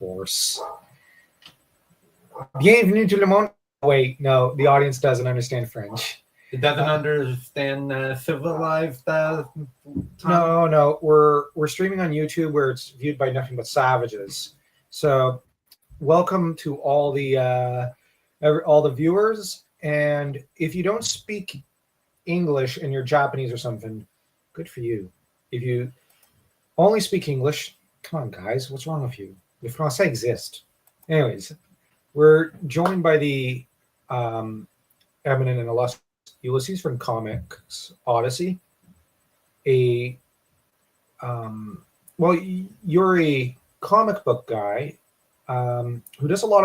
course. Bienvenue tout le monde. Wait, no, the audience doesn't understand French. It doesn't understand civilized. No, we're streaming on YouTube where it's viewed by nothing but savages. So, welcome to all the viewers. And if you don't speak English and you're Japanese or something, good for you. If you only speak English, come on, guys, what's wrong with you? Le français existe. Anyways, we're joined by the eminent and illustrious Ulysses from comics Odyssey. You're a comic book guy who does a lot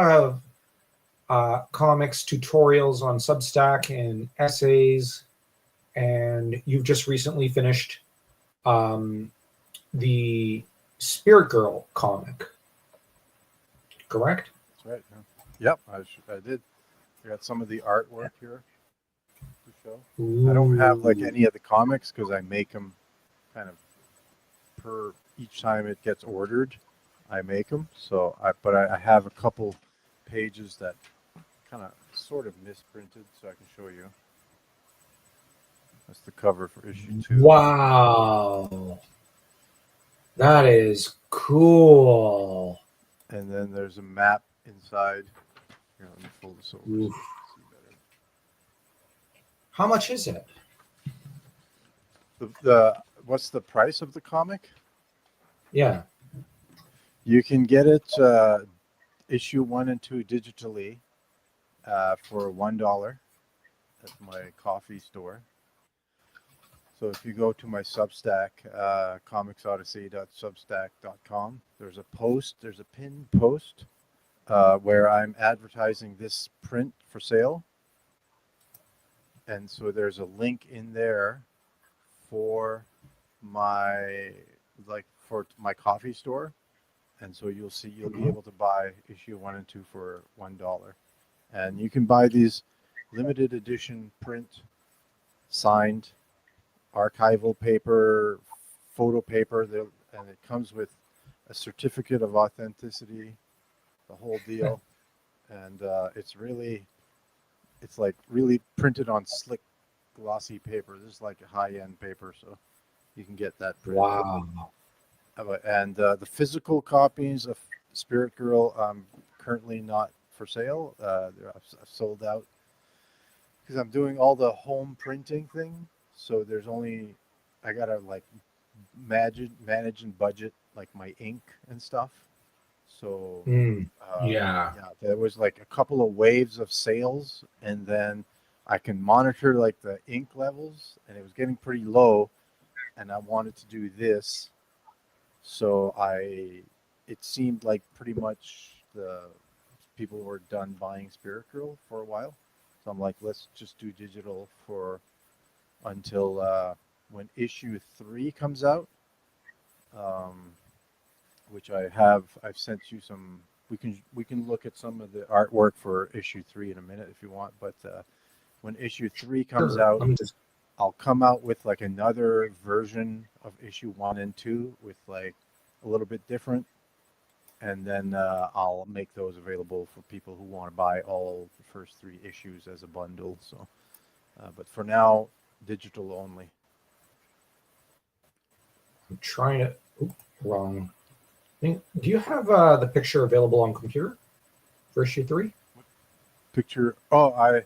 of comics tutorials on Substack and essays, and you've just recently finished the Spirit Girl comic, correct? That's right. Yeah. Yep, I did. I got some of the artwork here to show. Ooh. I don't have like any of the comics because I make them kind of per each time it gets ordered. I make them. But I have a couple pages that kind of sort of misprinted, so I can show you. That's the cover for issue 2. Wow, that is cool. And then there's a map inside. Here, let me fold this over. So you can see better. How much is it? What's the price of the comic? Yeah. You can get it issue 1 and 2 digitally for $1 at my coffee store. So if you go to my Substack, comicsodyssey.substack.com, there's a pinned post where I'm advertising this print for sale. And so there's a link in there for my coffee store. And so you'll be able to buy issue 1 and 2 for $1. And you can buy these limited edition print, signed, archival paper, photo paper, and it comes with a certificate of authenticity, the whole deal. And it's really printed on slick, glossy paper. This is like a high-end paper, so you can get that print. Wow. And the physical copies of Spirit Girl currently not for sale. I've sold out because I'm doing all the home printing thing. So I gotta like manage and budget like my ink and stuff. So yeah, there was like a couple of waves of sales, and then I can monitor like the ink levels, and it was getting pretty low, and I wanted to do this. So it seemed like pretty much the people were done buying Spirit Girl for a while. So I'm like, let's just do digital until when issue 3 comes out, which I've sent you some. We can look at some of the artwork for issue 3 in a minute if you want. But when issue 3 comes out, I'll come out with like another version of issue 1 and 2 with like a little bit different, and then I'll make those available for people who want to buy all the first 3 issues as a bundle. So, but for now, digital only. I'm trying to. Wrong. Do you have the picture available on computer for issue 3? Picture? Oh, I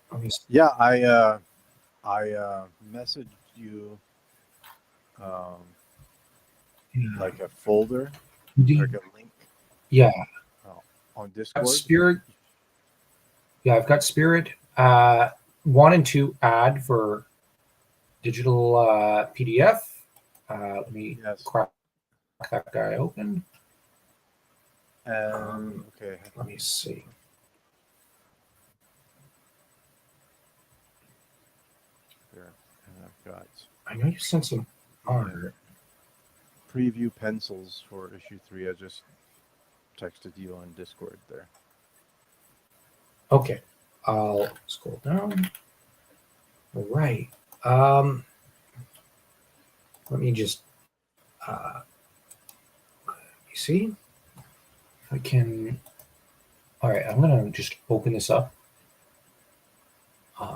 messaged you like a folder, like a link. Yeah. On Discord. Spirit. Yeah, I've got Spirit 1 and 2 ad for digital PDF. Let me crack that guy open. Okay. Let me see. There, and I've got. I know you sent some art. Preview pencils for issue 3. I just texted you on Discord there. Okay, I'll scroll down. All right. Let me just. You see? I can. All right, I'm gonna just open this up. Okay,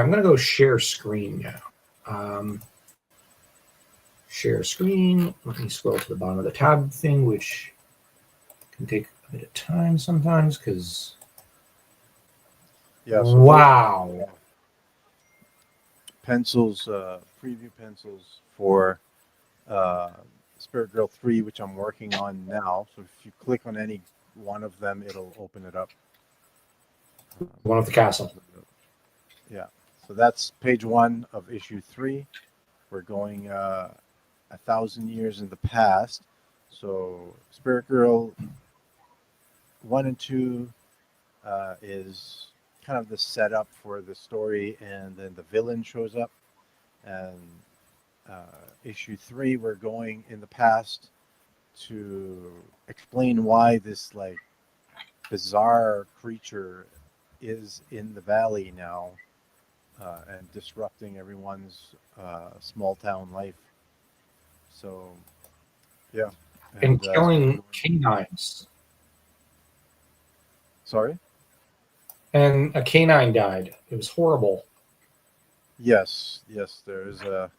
I'm gonna go share screen now. Share screen. Let me scroll to the bottom of the tab thing, which can take a bit of time sometimes because. Yeah. So Wow. pencils, preview pencils for Spirit Girl 3, which I'm working on now. So if you click on any one of them, it'll open it up. One of the castle. Yeah. So that's page 1 of issue 3. We're going 1,000 years in the past. So Spirit Girl 1 and 2 is kind of the setup for the story, and then the villain shows up. And issue 3, we're going in the past to explain why this like bizarre creature is in the valley now, and disrupting everyone's small town life. So yeah, And killing canines. Sorry. And a canine died. It was horrible. Yes, there is a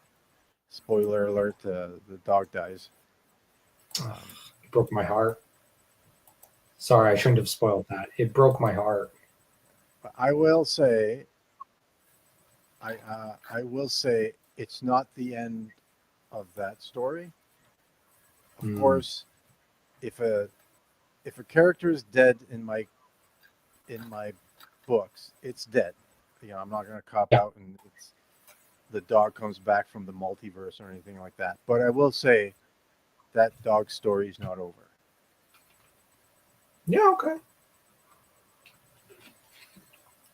spoiler alert. The dog dies. It broke my heart. Sorry, I shouldn't have spoiled that. It broke my heart. I will say, I will say it's not the end of that story. Of course, if a character is dead in my books, it's dead. You know, I'm not going to cop out and the dog comes back from the multiverse or anything like that. But I will say that dog story is not over. Yeah, okay.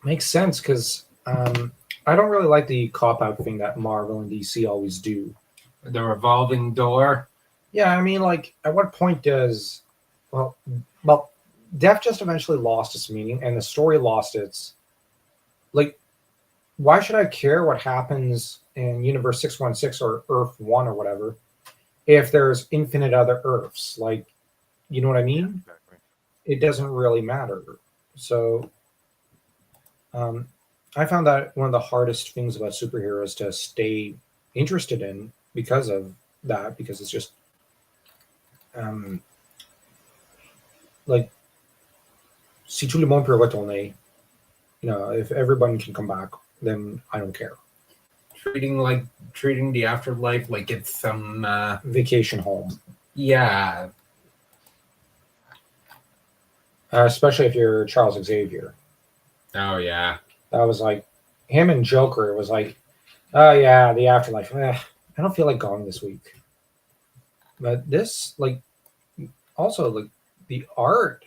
Makes sense because I don't really like the cop-out thing that Marvel and DC always do. The revolving door. Yeah, I mean, like, at what point does... Well, death just eventually lost its meaning, and the story lost its... Like, why should I care what happens in Universe 616 or Earth 1 or whatever if there's infinite other Earths? Like, you know what I mean? Yeah, exactly. It doesn't really matter. So... I found that one of the hardest things about superheroes to stay interested in because of that, because it's just like si tout le monde peut retourner, you know, if everyone can come back, then I don't care. Treating the afterlife like it's some Vacation home. Yeah. Especially if you're Charles Xavier. Oh yeah. That was like him and Joker. It was like, oh yeah, the afterlife. I don't feel like going this week. But this, like, also like the art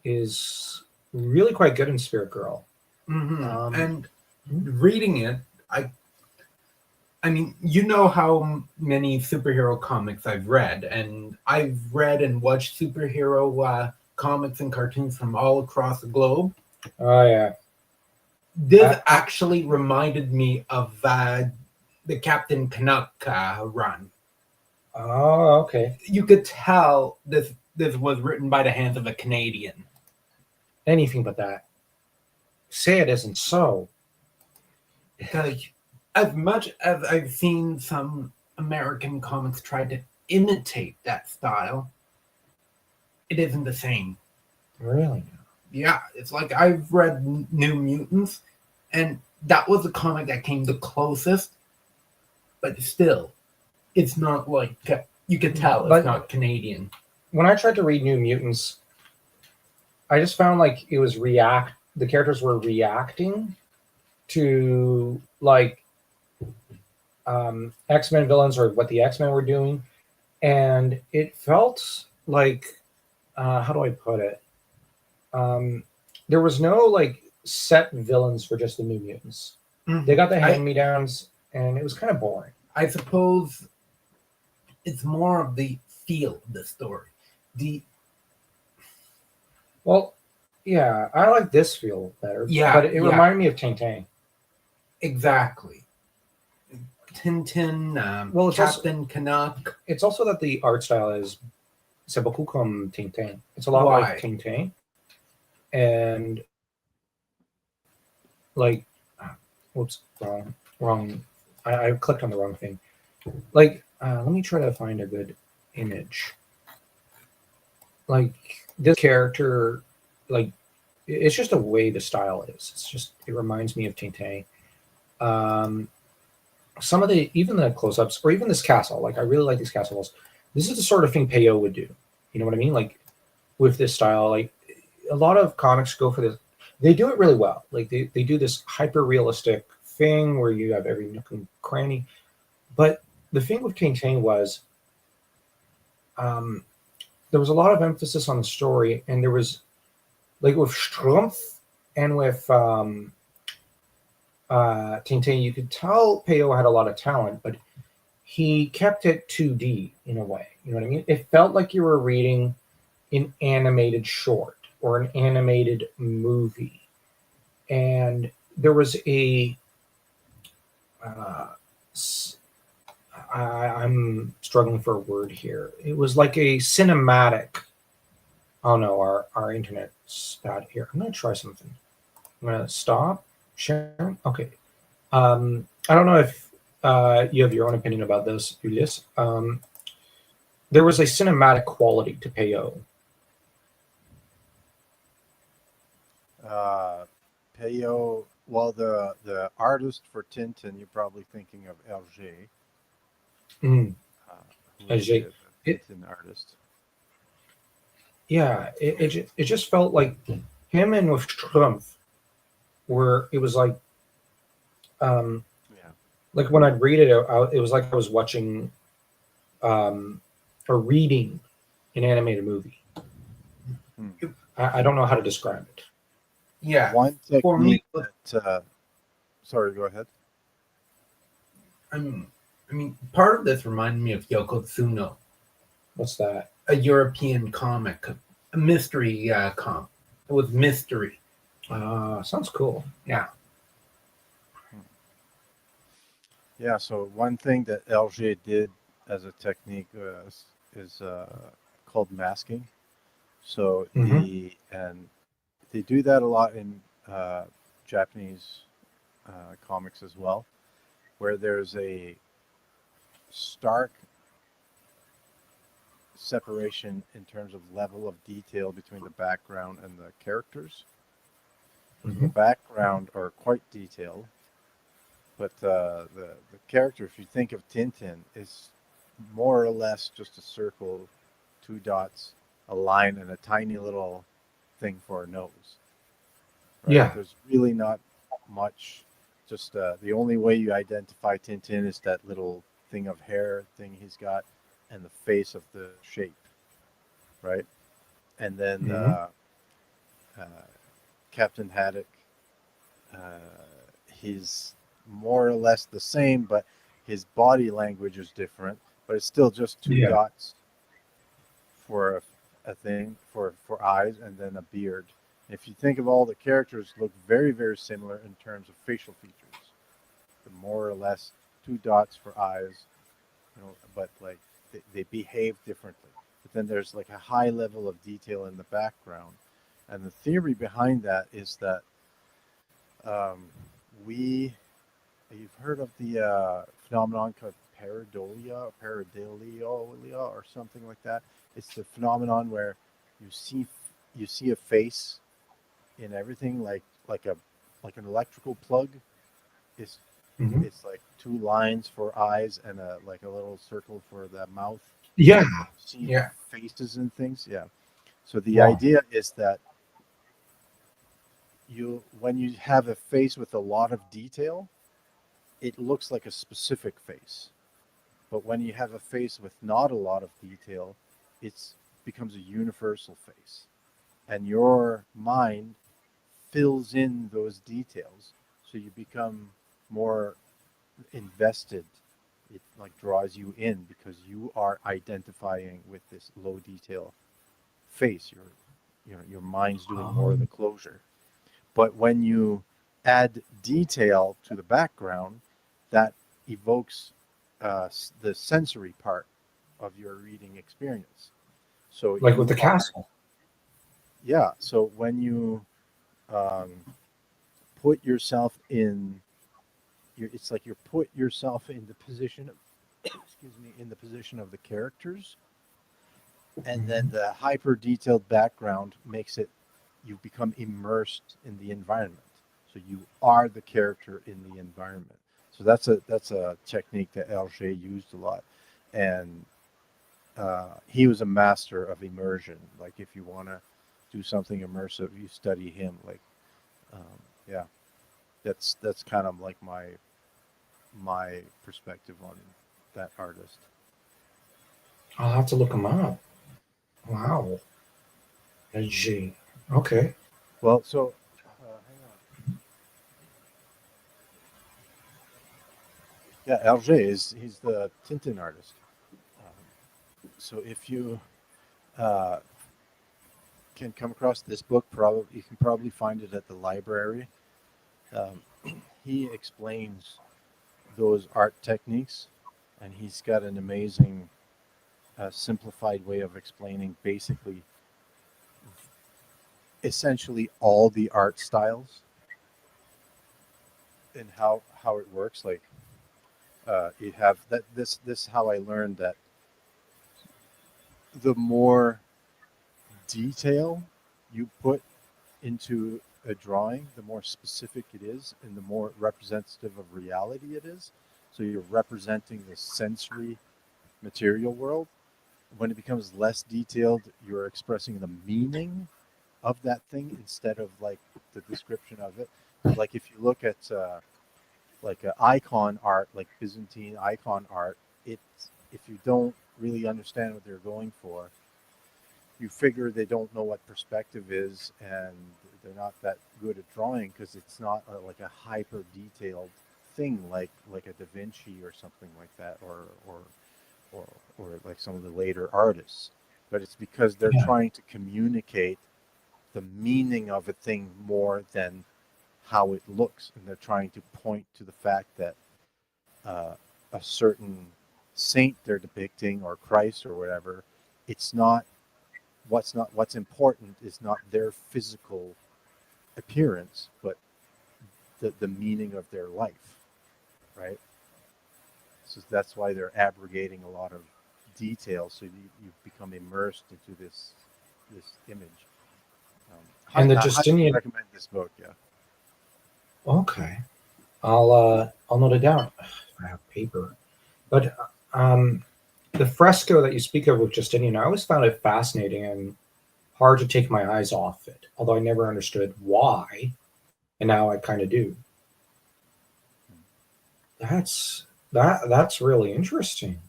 is really quite good in Spirit Girl. Mm-hmm. And reading it, I mean, you know how many superhero comics I've read, and I've read and watched superhero comics and cartoons from all across the globe. Oh yeah. This actually reminded me of the Captain Canuck run. Oh, okay. You could tell this was written by the hands of a Canadian. Anything but that. Say it isn't so. Because as much as I've seen some American comics try to imitate that style, it isn't the same. Really? Yeah, it's like I've read New Mutants, and that was the comic that came the closest, but still, it's not like you could tell it's not Canadian. When I tried to read New Mutants, I just found like it was the characters were reacting to like X-Men villains or what the X-Men were doing, and it felt like how do I put it? There was no like set villains for just the New Mutants. Mm-hmm. They got the hand-me-downs, and it was kind of boring. I suppose it's more of the feel of the story. Well, yeah, I like this feel better. Yeah, but it reminded me of Tintin. Exactly. Tintin, Well, it's also- Captain Canuck. It's also that the art style is c'est beaucoup comme Tintin. It's a lot Why? like Tintin, and like, whoops, wrong. I clicked on the wrong thing. Like, let me try to find a good image. Like this character, like it's just the way the style is. It's just it reminds me of Tintin. Some of the even the close-ups or even this castle, like I really like these castles. This is the sort of thing Peyo would do. You know what I mean? Like with this style, like a lot of comics go for this. They do it really well. Like they do this hyper realistic thing where you have every nook and cranny. But the thing with Tintin was there was a lot of emphasis on the story, and there was like with Strumpf and with Tintin, you could tell Peyo had a lot of talent, but he kept it 2D in a way. You know what I mean? It felt like you were reading an animated short or an animated movie. And there was I'm struggling for a word here. It was like a cinematic. Oh no, our internet's bad here. I'm gonna try something. I'm gonna stop sharing. Okay. I don't know if you have your own opinion about this, Julius. There was a cinematic quality to Peyo. Peyo, well, the artist for Tintin, you're probably thinking of Hergé. Mm. Who is Hergé. the Tintin artist. Yeah, it just felt like him and with Strumpf were. It was like, Yeah. like when I'd read it, it was like I was watching, or reading an animated movie. I don't know how to describe it. Yeah. One For me, technique that, sorry, go ahead. I mean, part of this reminded me of Yokozuna, What's that? a European comic, a mystery comic. It was mystery. Sounds cool. Yeah. Yeah, so one thing that Hergé did as a technique is called masking. So and they do that a lot in Japanese comics as well, where there's a stark separation in terms of level of detail between the background and the characters. The background are quite detailed, but the character, if you think of Tintin, is more or less just a circle, two dots, a line, and a tiny little thing for a nose. Right? Yeah. There's really not much. Just the only way you identify Tintin is that little thing of hair thing he's got, and the face of the shape, right? And then Captain Haddock, he's more or less the same, but his body language is different. But it's still just two dots for a thing for eyes, and then a beard. If you think of all the characters, look very, very similar in terms of facial features. The more or less two dots for eyes, but like they behave differently. But then there's like a high level of detail in the background, and the theory behind that is that you've heard of the phenomenon called pareidolia or something like that. It's the phenomenon where you see a face in everything, like an electrical plug. It's like two lines for eyes and a little circle for the mouth. Yeah. See faces and things. Yeah. So the Wow. idea is that when you have a face with a lot of detail, it looks like a specific face. But when you have a face with not a lot of detail, it becomes a universal face. And your mind fills in those details, so you become more invested. It like draws you in because you are identifying with this low detail face. Your mind's doing more of the closure. But when you add detail to the background, that evokes the sensory part of your reading experience. So Like with you the castle. yeah. So when you um, put yourself in, it's like you put yourself in the position of, excuse me, in the position of the characters, and then the hyper detailed background makes it, you become immersed in the environment. So you are the character in the environment. So that's a technique that Hergé used a lot, and he was a master of immersion. Like if you want to do something immersive, you study him. Like, um, yeah, that's kind of like my perspective on that artist. I'll have to look him up. Wow. G. Okay. Well, so hang on. Yeah, Hergé he's the Tintin artist. So if you uh, can come across this book, probably you can probably find it at the library. Um, he explains those art techniques, and he's got an amazing simplified way of explaining basically essentially all the art styles and how it works. Like you have that this how I learned that the more detail you put into a drawing, the more specific it is and the more representative of reality it is. So you're representing the sensory material world. When it becomes less detailed, you're expressing the meaning of that thing instead of like the description of it. Like if you look at like icon art, like Byzantine icon art, it's, if you don't really understand what they're going for, you figure they don't know what perspective is, and they're not that good at drawing because it's not like a hyper detailed thing like a Da Vinci or something like that, or or like some of the later artists. But it's because they're Yeah. trying to communicate the meaning of a thing more than how it looks, and they're trying to point to the fact that uh, a certain saint they're depicting or Christ or whatever, it's not what's important is not their physical appearance, but the meaning of their life, right? So that's why they're abrogating a lot of detail, so you become immersed into this image. And the I highly Justinian. recommend this book. Yeah. Okay. I'll note it down. I have paper. But the fresco that you speak of with Justinian, I always found it fascinating and hard to take my eyes off it. Although I never understood why, and now I kind of do. That's really interesting.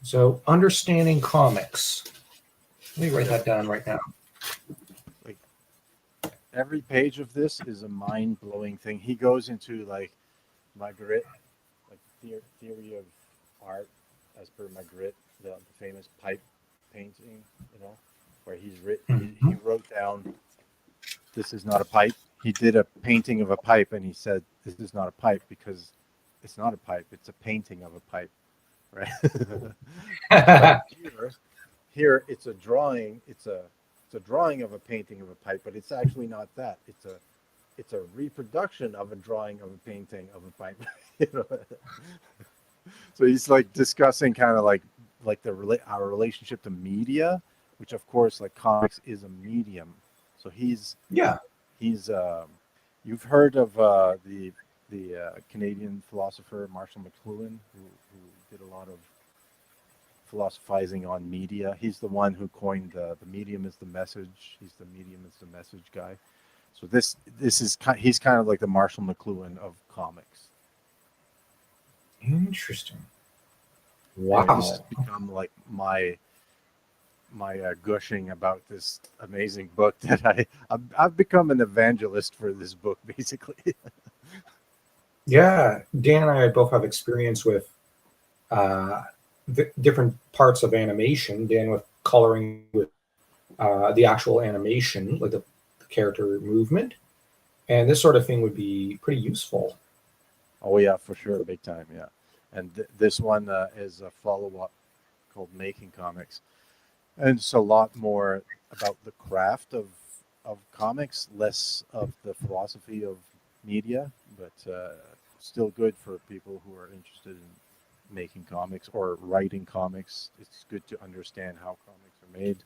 So understanding comics. Let me write that down right now. Like every page of this is a mind blowing thing. He goes into like Magritte, like theory of art as per Magritte, the famous pipe painting, where he Mhm. wrote down, this is not a pipe. He did a painting of a pipe and he said, this is not a pipe because it's not a pipe, it's a painting of a pipe, right? But here it's a drawing, it's a drawing of a painting of a pipe, but it's actually not that. It's a reproduction of a drawing of a painting of a pipe. you know? So he's like discussing kind of like our relationship to media, which of course like comics is a medium. So Yeah. he's you've heard of the Canadian philosopher Marshall McLuhan, who did a lot of philosophizing on media. He's the one who coined the medium is the message. He's the medium is the message guy. So he's kind of like the Marshall McLuhan of comics. Interesting. Anyway, this has Wow. become like my gushing about this amazing book that I've become an evangelist for this book basically. Yeah, Dan and I both have experience with uh, different parts of animation. Dan with coloring with the actual animation, like the character movement, and this sort of thing would be pretty useful. Oh yeah, for sure, big time. Yeah, and this one is a follow-up called Making Comics, and it's a lot more about the craft of comics, less of the philosophy of media, but still good for people who are interested in making comics or writing comics. It's good to understand how comics are made.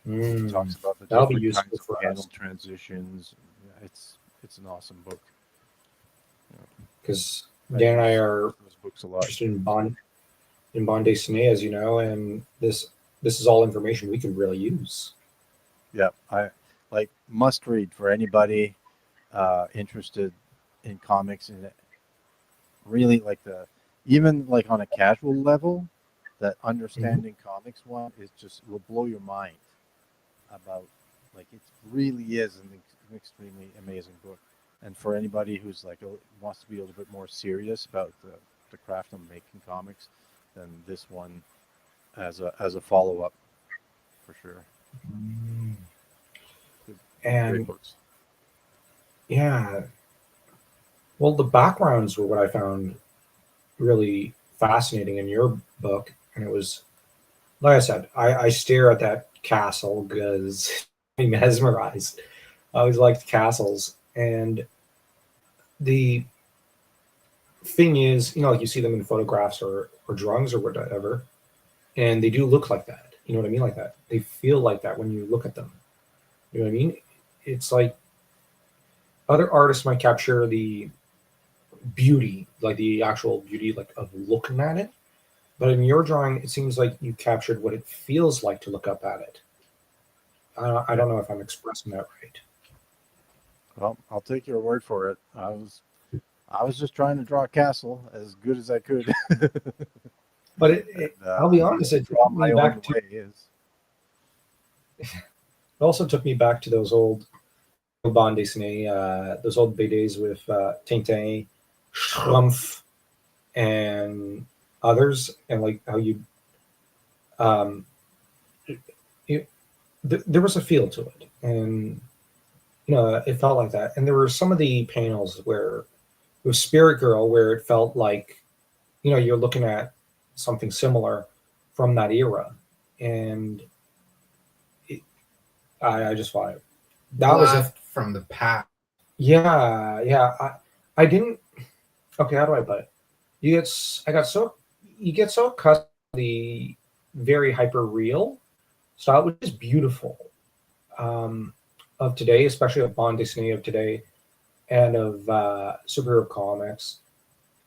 It talks about the That'll be different useful kinds of for panel us transitions. Yeah, it's an awesome book. because I Dan and I use are those books a lot. interested in bande dessinée, as you know, and this is all information we can really use. Yeah, I like must read for anybody interested in comics and really like the even like on a casual level, that understanding comics one is just will blow your mind about like it really is an extremely amazing book. And for anybody who's like wants to be a little bit more serious about the craft of making comics, then this one as a follow up for sure. Good, great And books. yeah, well, the backgrounds were what I found really fascinating in your book, and it was like I said, I stare at that castle because I'm mesmerized. I always liked castles, and the thing is, like you see them in photographs or drawings or whatever, and they do look like that. You know what I mean? Like that. They feel like that when you look at them. You know what I mean? It's like other artists might capture the beauty, like the actual beauty, like of looking at it. But in your drawing, it seems like you captured what it feels like to look up at it. I Yeah. don't know if I'm expressing that right. Well, I'll take your word for it. I was just trying to draw a castle as good as I could. But And I'll be honest, it draw took my me own back to. way is It also took me back to those old bande dessinée, those old BDs with Tintin, Schrumpf, and others, and like how you, um, it, there was a feel to it, and it felt like that. And there were some of the panels where with Spirit Girl, where it felt like, you're looking at something similar from that era, and it, I just thought that was a Blast from the past. yeah. I didn't. Okay, how do I put it? You get so accustomed to the very hyper real style, which is beautiful, um, of today, especially of Bond Disney of today, and of superhero comics,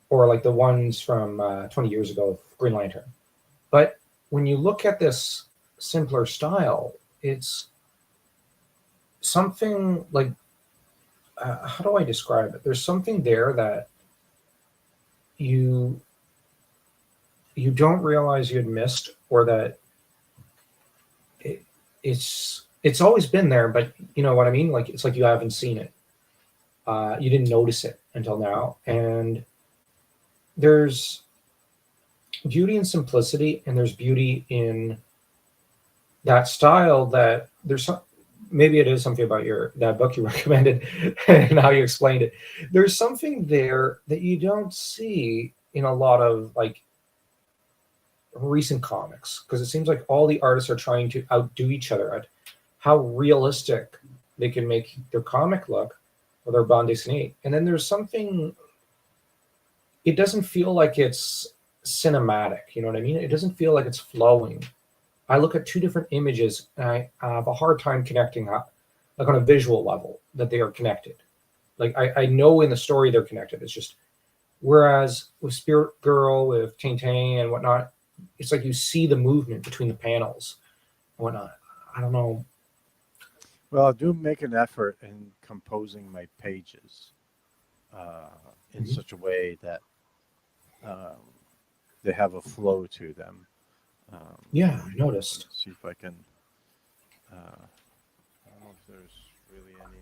or like the ones from 20 years ago, Green Lantern. But when you look at this simpler style, it's something like, how do I describe it? There's something there that you you don't realize you had missed, or that it, it's always been there, but you know what I mean. Like it's like you haven't seen it. You didn't notice it until now, and there's beauty in simplicity, and there's beauty in that style. That there's some, maybe it is something about your that book you recommended and how you explained it. There's something there that you don't see in a lot of like recent comics, because it seems like all the artists are trying to outdo each other at how realistic they can make their comic look or their bande dessinée. And then there's something, it doesn't feel like it's cinematic. You know what I mean? It doesn't feel like it's flowing. I look at two different images and I have a hard time connecting up, like on a visual level, that they are connected. Like I know in the story they're connected. It's just, whereas with Spirit Girl, with Tintin and whatnot, it's like you see the movement between the panels and whatnot. I don't know. well, I do make an effort in composing my pages uh, in Mhm. such a way that um, they have a flow to them. Yeah, I Let me noticed. see if I can. I don't know if there's really any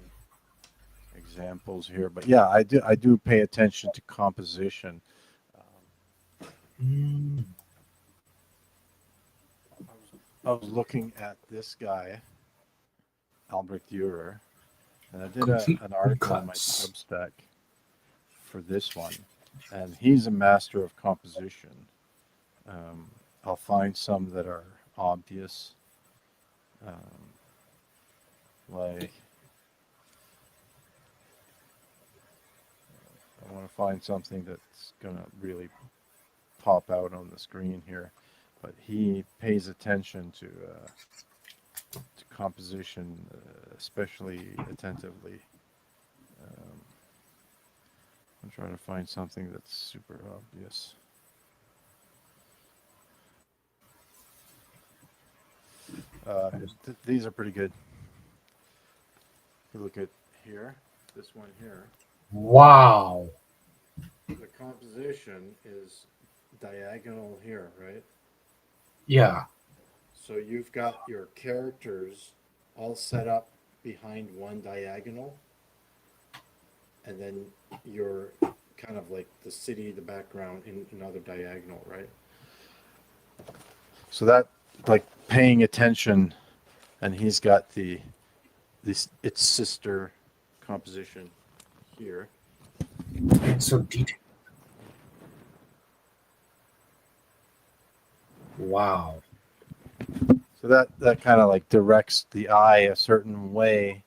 examples here, but yeah, I do pay attention to composition. Um, Mm, I was looking at this guy, Albert Dürer, and I did complete an article on my woodcuts. Substack for this one, and he's a master of composition. I'll find some that are obvious, like I want to find something that's gonna really pop out on the screen here, but he pays attention to composition, especially attentively. Um, I'm trying to find something that's super obvious. These are pretty good. If you look at here, this one here, Wow. the composition is diagonal here, right? Yeah. So you've got your characters all set up behind one diagonal, and then you're kind of like the city, the background in another diagonal, right? So that, like, paying attention, and he's got its sister composition here. It's so detailed. Wow. So that kind of like directs the eye a certain way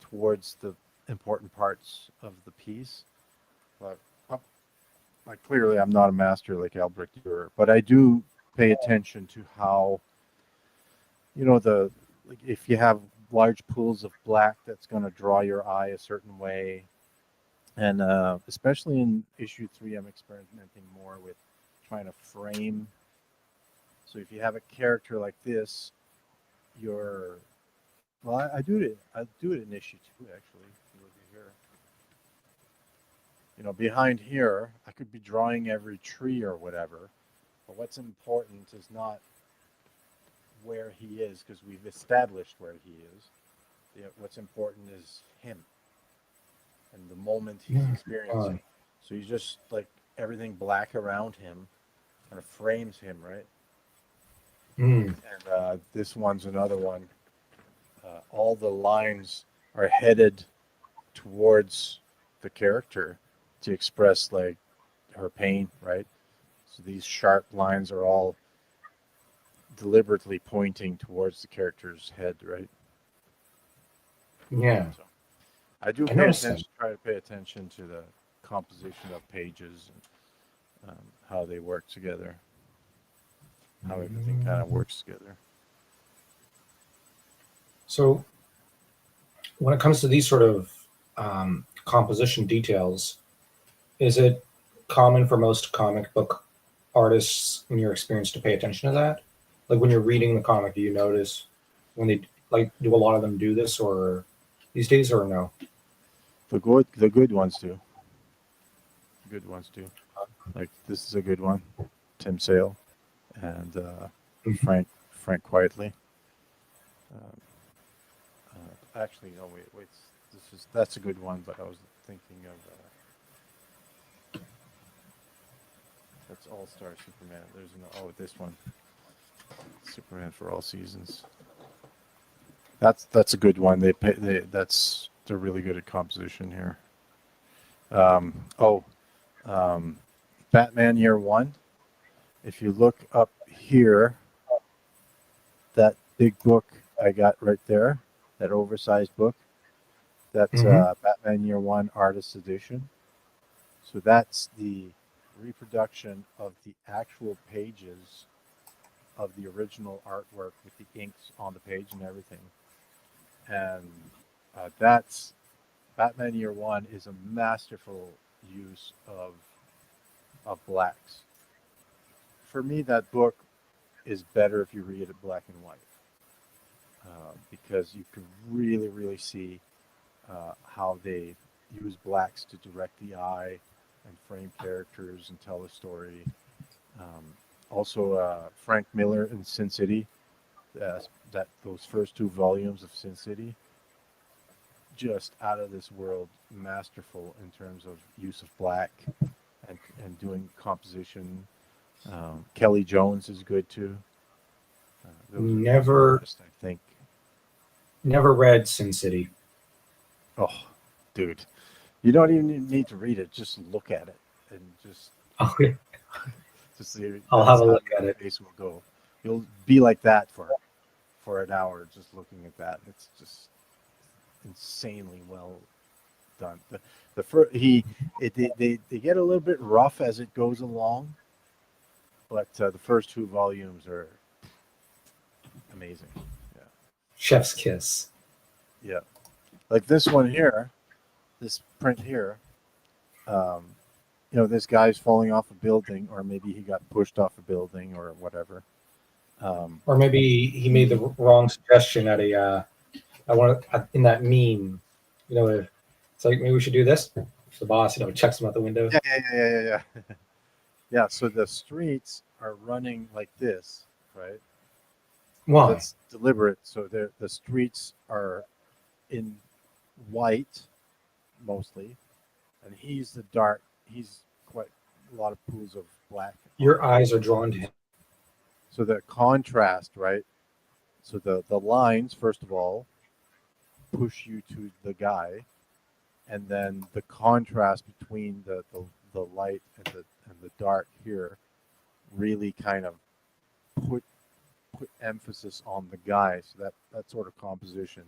towards the important parts of the piece. But like clearly, I'm not a master like Albrecht Dürer, but I do pay attention to how, like if you have large pools of black, that's going to draw your eye a certain way. And especially in issue 3, I'm experimenting more with trying to frame. So if you have a character like this, I do it in issue 2 actually. If you look at here, behind here, I could be drawing every tree or whatever, but what's important is not where he is, because we've established where he is. What's important is him and the moment he's experiencing. So you just like everything black around him kind of frames him, right? And this one's another one. All the lines are headed towards the character to express like her pain, right? So these sharp lines are all deliberately pointing towards the character's head, right? Yeah. So I do try to pay attention to the composition of pages and how they work together, how everything kind of works together. So when it comes to these sort of composition details, is it common for most comic book artists in your experience to pay attention to that? Like when you're reading the comic, do you notice when they do a lot of them do this or these days, or no? The good ones do. Good ones do. Like this is a good one, Tim Sale and Frank Quietly. Actually, no, wait. That's a good one, but I was thinking of that's All Star Superman. There's this one, Superman for All Seasons. That's a good one. They're really good at composition here. Batman Year One. If you look up here, that big book I got right there, that oversized book, that's Batman Year One Artist Edition. So that's the reproduction of the actual pages of the original artwork with the inks on the page and everything. And that's Batman Year One is a masterful use of blacks. For me, that book is better if you read it black and white, because you can really, really see how they use blacks to direct the eye and frame characters and tell a story. Also, Frank Miller in Sin City, those first 2 volumes of Sin City, just out of this world, masterful in terms of use of black and doing composition. Kelly Jones is good too. Never, I think. Never read Sin City. Oh, dude, You don't even need to read it. Just look at it and just Okay, see. I'll have That's a how look your at it. face will go. You'll be like that for an hour just looking at that. It's just insanely well done. The first they get a little bit rough as it goes along, but the first two volumes are amazing. Yeah, Chef's kiss. yeah. Like this one here, this print here. Um, this guy's falling off a building, or maybe he got pushed off a building, or whatever. Or maybe he made the wrong suggestion at a. I want in that meme. It's like maybe we should do this. The boss, checks him out the window. Yeah. Yeah. So the streets are running like this, right? Why? That's deliberate. So the streets are in white mostly, and he's the dark. He's quite a lot of pools of black. Your eyes are drawn to him. So the contrast, right? So the lines, first of all, push you to the guy, and then the contrast between the light and the dark here really kind of put emphasis on the guy. So that sort of composition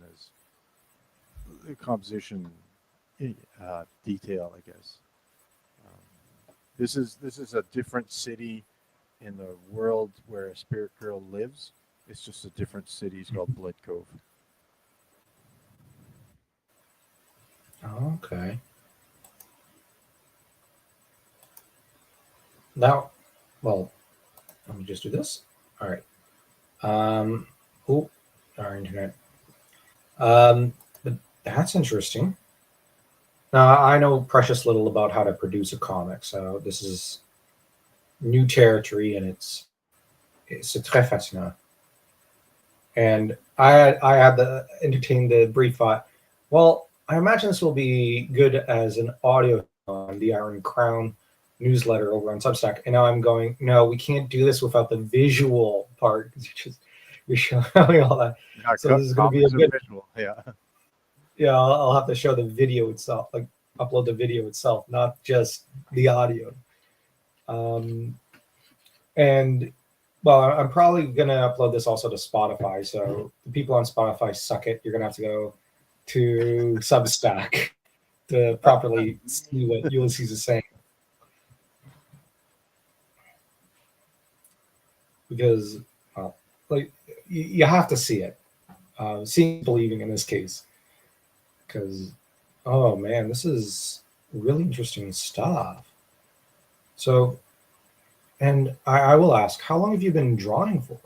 is detail, I guess. This is a different city in the world where Spirit Girl lives. It's just a different city. It's called Blood Cove. Okay. Now, well, let me just do this. All right. Our internet. But that's interesting. Now, I know precious little about how to produce a comic, so this is new territory, and it's très fascinant. And I had the entertained the brief thought. Well, I imagine this will be good as an audio on the Iron Crown newsletter over on Substack. And now I'm going, no, we can't do this without the visual part. You're showing all that. Yeah, So this is going to be a good visual. Yeah. Yeah, I'll have to show the video itself, like upload the video itself, not just the audio. And well, I'm probably gonna upload this also to Spotify. So the people on Spotify suck it. You're gonna have to go to Substack to properly see what Ulysses is saying, because like you have to see it. Seeing, believing in this case, because oh man, this is really interesting stuff. So, and I will ask, how long have you been drawing for?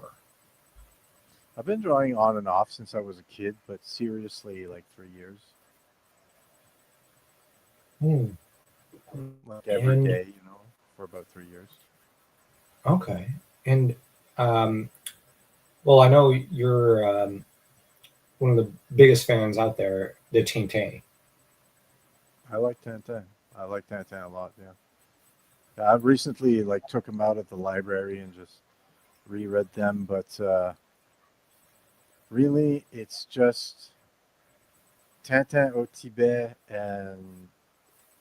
I've been drawing on and off since I was a kid, but seriously, like 3 years. Like every day, for about 3 years. Okay. And well, I know you're one of the biggest fans out there, the Tintin. I like Tintin. I like Tintin a lot, yeah. I recently took them out at the library and just reread them, but really it's just Tintin au Tibet and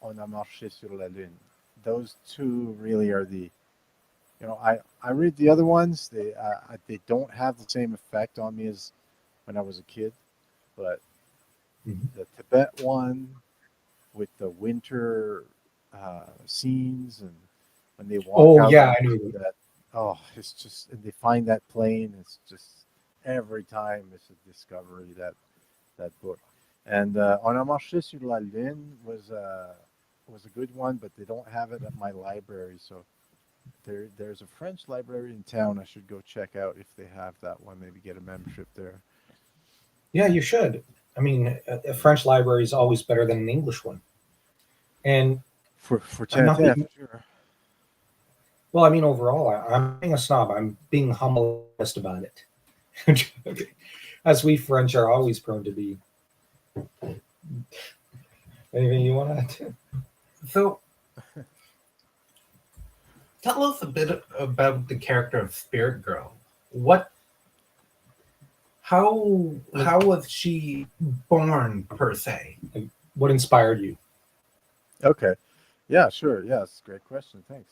On a marché sur la lune. Those two really are the, I read the other ones. They don't have the same effect on me as when I was a kid, but the Tibet one with the winter scenes and when they walk out. Yeah, I know that. Oh, it's just, and they find that plane. It's just every time it's a discovery, that book. And On a marché sur la lune was a good one, but they don't have it at my library. So there's a French library in town I should go check out if they have that one. Maybe get a membership there. Yeah, you should. I mean, a French library is always better than an English one. And for Tintin, for sure. Well, I mean, overall, I'm being a snob. I'm being humble about it. As we French are always prone to be. Anything you want to add? So, tell us a bit about the character of Spirit Girl. How was she born, per se? What inspired you? Okay. Yeah, sure. Yes, great question. Thanks.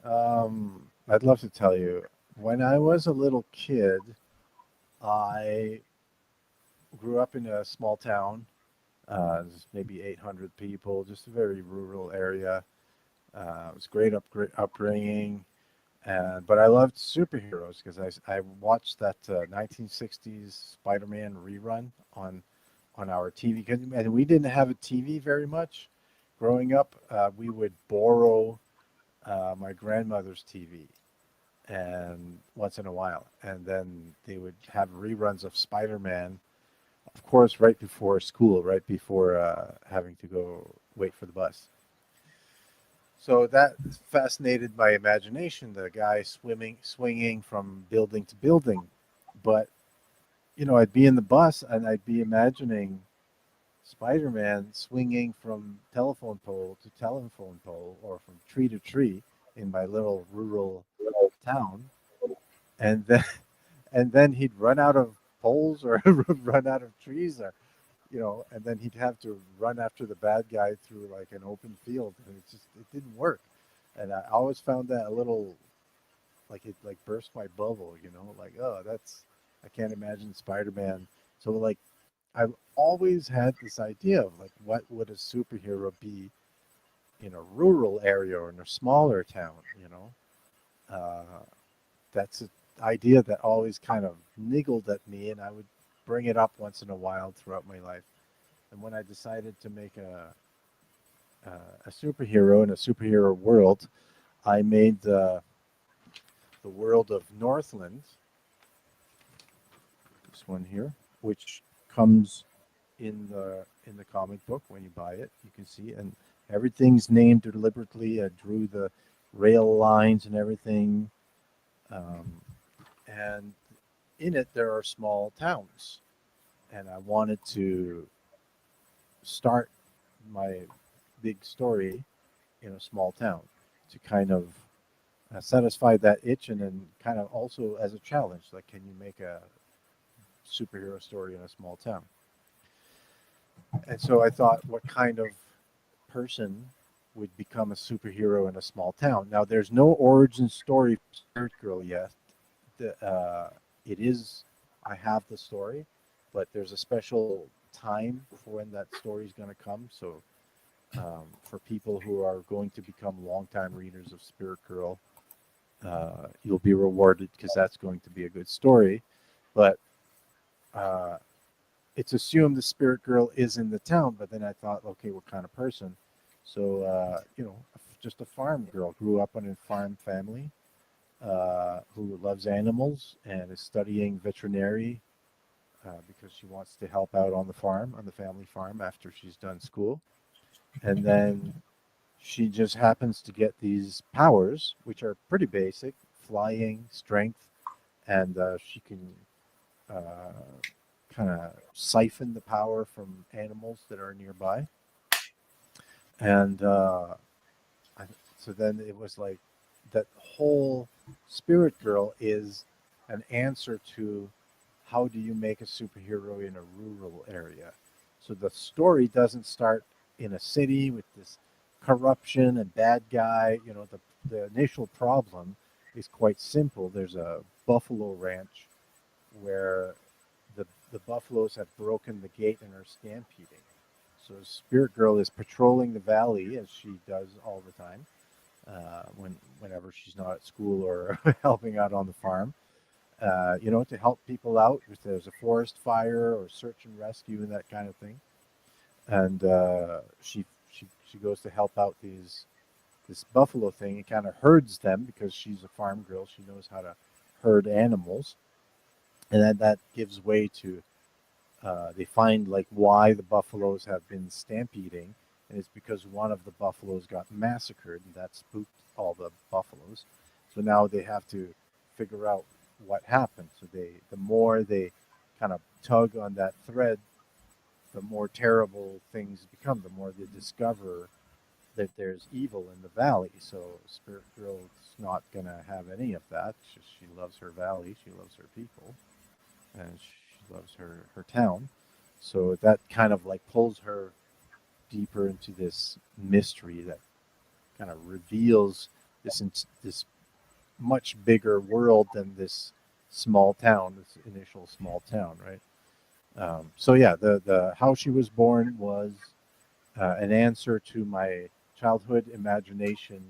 I'd love to tell you. When I was a little kid, I grew up in a small town, just maybe 800 people, just a very rural area. It was great upbringing, and but I loved superheroes because I watched that 1960s Spider-Man rerun on our TV. And we didn't have a TV very much growing up. We would borrow my grandmother's TV and once in a while, and then they would have reruns of Spider-Man, of course, right before school, right before having to go wait for the bus. So that fascinated my imagination. The guy swinging from building to building, but I'd be in the bus and I'd be imagining Spider-Man swinging from telephone pole to telephone pole or from tree to tree in my little rural town, and then and then he'd run out of poles or run out of trees, or and then he'd have to run after the bad guy through like an open field, and it didn't work. And I always found that a little like it like burst my bubble, like, oh, that's I can't imagine Spider-Man. So like I've always had this idea of like what would a superhero be in a rural area or in a smaller town, Uh, that's an idea that always kind of niggled at me, and I would bring it up once in a while throughout my life. And when I decided to make a superhero in a superhero world, I made the world of Northland, this one here, which comes in the comic book when you buy it. You can see, and everything's named deliberately. I drew the rail lines and everything, um, and in it there are small towns, and I wanted to start my big story in a small town to kind of satisfy that itch, and then kind of also as a challenge, like, can you make a superhero story in a small town? And so I thought, what kind of person would become a superhero in a small town? Now, there's no origin story for Spirit Girl yet. It is, I have the story, but there's a special time for when that story is going to come. So, for people who are going to become longtime readers of Spirit Girl, you'll be rewarded because that's going to be a good story. But uh, it's assumed the spirit girl is in the town, but then I thought, okay, what kind of person? So, just a farm girl, grew up in a farm family, who loves animals and is studying veterinary, because she wants to help out on the farm, on the family farm, after she's done school. And then she just happens to get these powers, which are pretty basic: flying, strength, and she can uh, kind of siphon the power from animals that are nearby. And I, so then it was like that whole Spirit Girl is an answer to how do you make a superhero in a rural area. So the story doesn't start in a city with this corruption and bad guy. The initial problem is quite simple. There's a buffalo ranch where the buffaloes have broken the gate and are stampeding. So Spirit Girl is patrolling the valley, as she does all the time, whenever she's not at school or helping out on the farm. To help people out if there's a forest fire or search and rescue and that kind of thing. And she goes to help out this buffalo thing and kind of herds them because she's a farm girl. She knows how to herd animals, and then that gives way to they find like why the buffaloes have been stampeding, and it's because one of the buffaloes got massacred, and that spooked all the buffaloes. So now they have to figure out what happened. So the more they kind of tug on that thread, the more terrible things become. The more they discover that there's evil in the valley. So Spirit Girl is not going to have any of that. She loves her valley. She loves her people, and she loves her town. So that kind of like pulls her deeper into this mystery that kind of reveals this much bigger world than this small town, this initial small town, right? So yeah, the how she was born was an answer to my childhood imagination,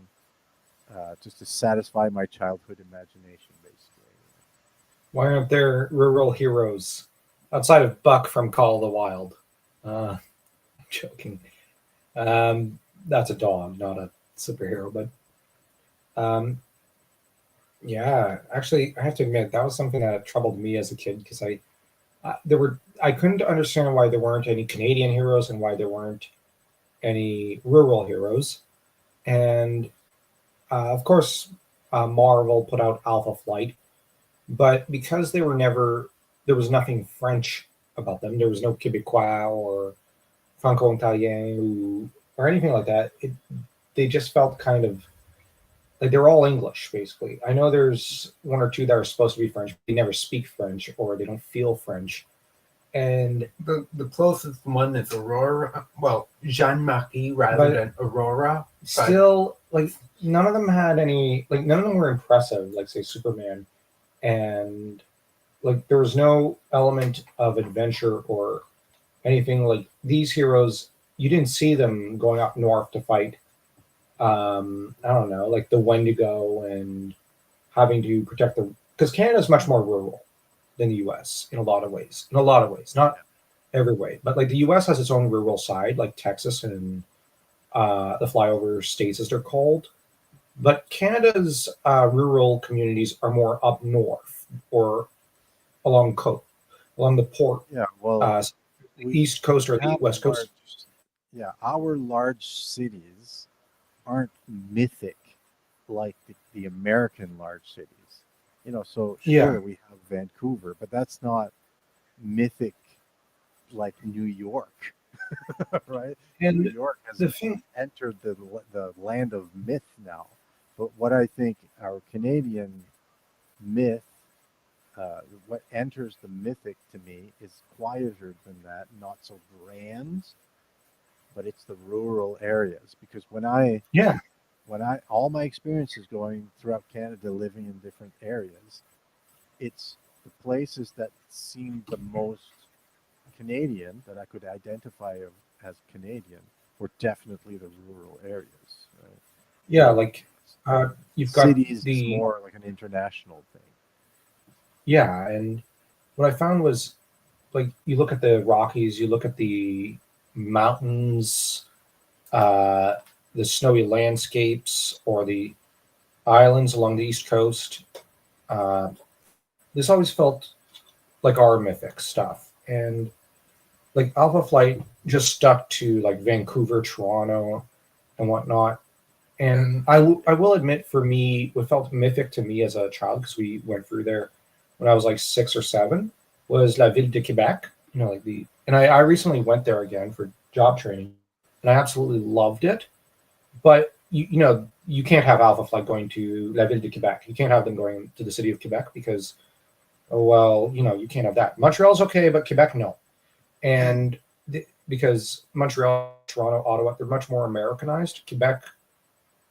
just to satisfy my childhood imagination, basically. Why aren't there rural heroes outside of Buck from Call of the Wild? I'm joking. That's a dog, not a superhero. But yeah, actually, I have to admit that was something that troubled me as a kid because I couldn't understand why there weren't any Canadian heroes and why there weren't any rural heroes. And of course, Marvel put out Alpha Flight, but because they were never, there was nothing French about them. There was no Quebecois or Franco-Ontarien or anything like that. They just felt kind of like they're all English, basically. I know there's one or two that are supposed to be French, but they never speak French or they don't feel French. And The closest one is Aurora. Well, Jean-Marie rather than Aurora. Still, like, none of them had any, like, none of them were impressive, like, say, Superman. And, like, there was no element of adventure or anything. Like, these heroes, you didn't see them going up north to fight, I don't know, like the Wendigo and having to protect the, because Canada is much more rural than the US in a lot of ways. In a lot of ways, not every way, but like the US has its own rural side, like Texas and the flyover states, as they're called. But Canada's rural communities are more up north or along coast, along the port, Yeah, well, the east coast or the have west coast. yeah, our large cities aren't mythic like the American large cities. So Yeah. sure, we have Vancouver, but that's not mythic like New York, right? And New York has the thing, entered the land of myth now. But what I think our Canadian myth, what enters the mythic to me, is quieter than that, not so grand, but it's the rural areas. Because yeah, all my experiences going throughout Canada, living in different areas, it's the places that seem the most Canadian that I could identify as Canadian were definitely the rural areas. Right? yeah, like you've got Cities is the, more like an international thing. yeah, and what I found was like you look at the Rockies, you look at the mountains, uh, the snowy landscapes, or the islands along the east coast. Uh, this always felt like our mythic stuff, and like Alpha Flight just stuck to like Vancouver, Toronto, and whatnot. And I will admit, for me, what felt mythic to me as a child, because we went through there when I was like 6 or 7, was La Ville de Quebec. Like and I recently went there again for job training, and I absolutely loved it. But you can't have Alpha Flight going to La Ville de Quebec. You can't have them going to the city of Quebec because, oh, well, you can't have that. Montreal's okay, but Quebec, no. And because Montreal, Toronto, Ottawa, they're much more Americanized. Quebec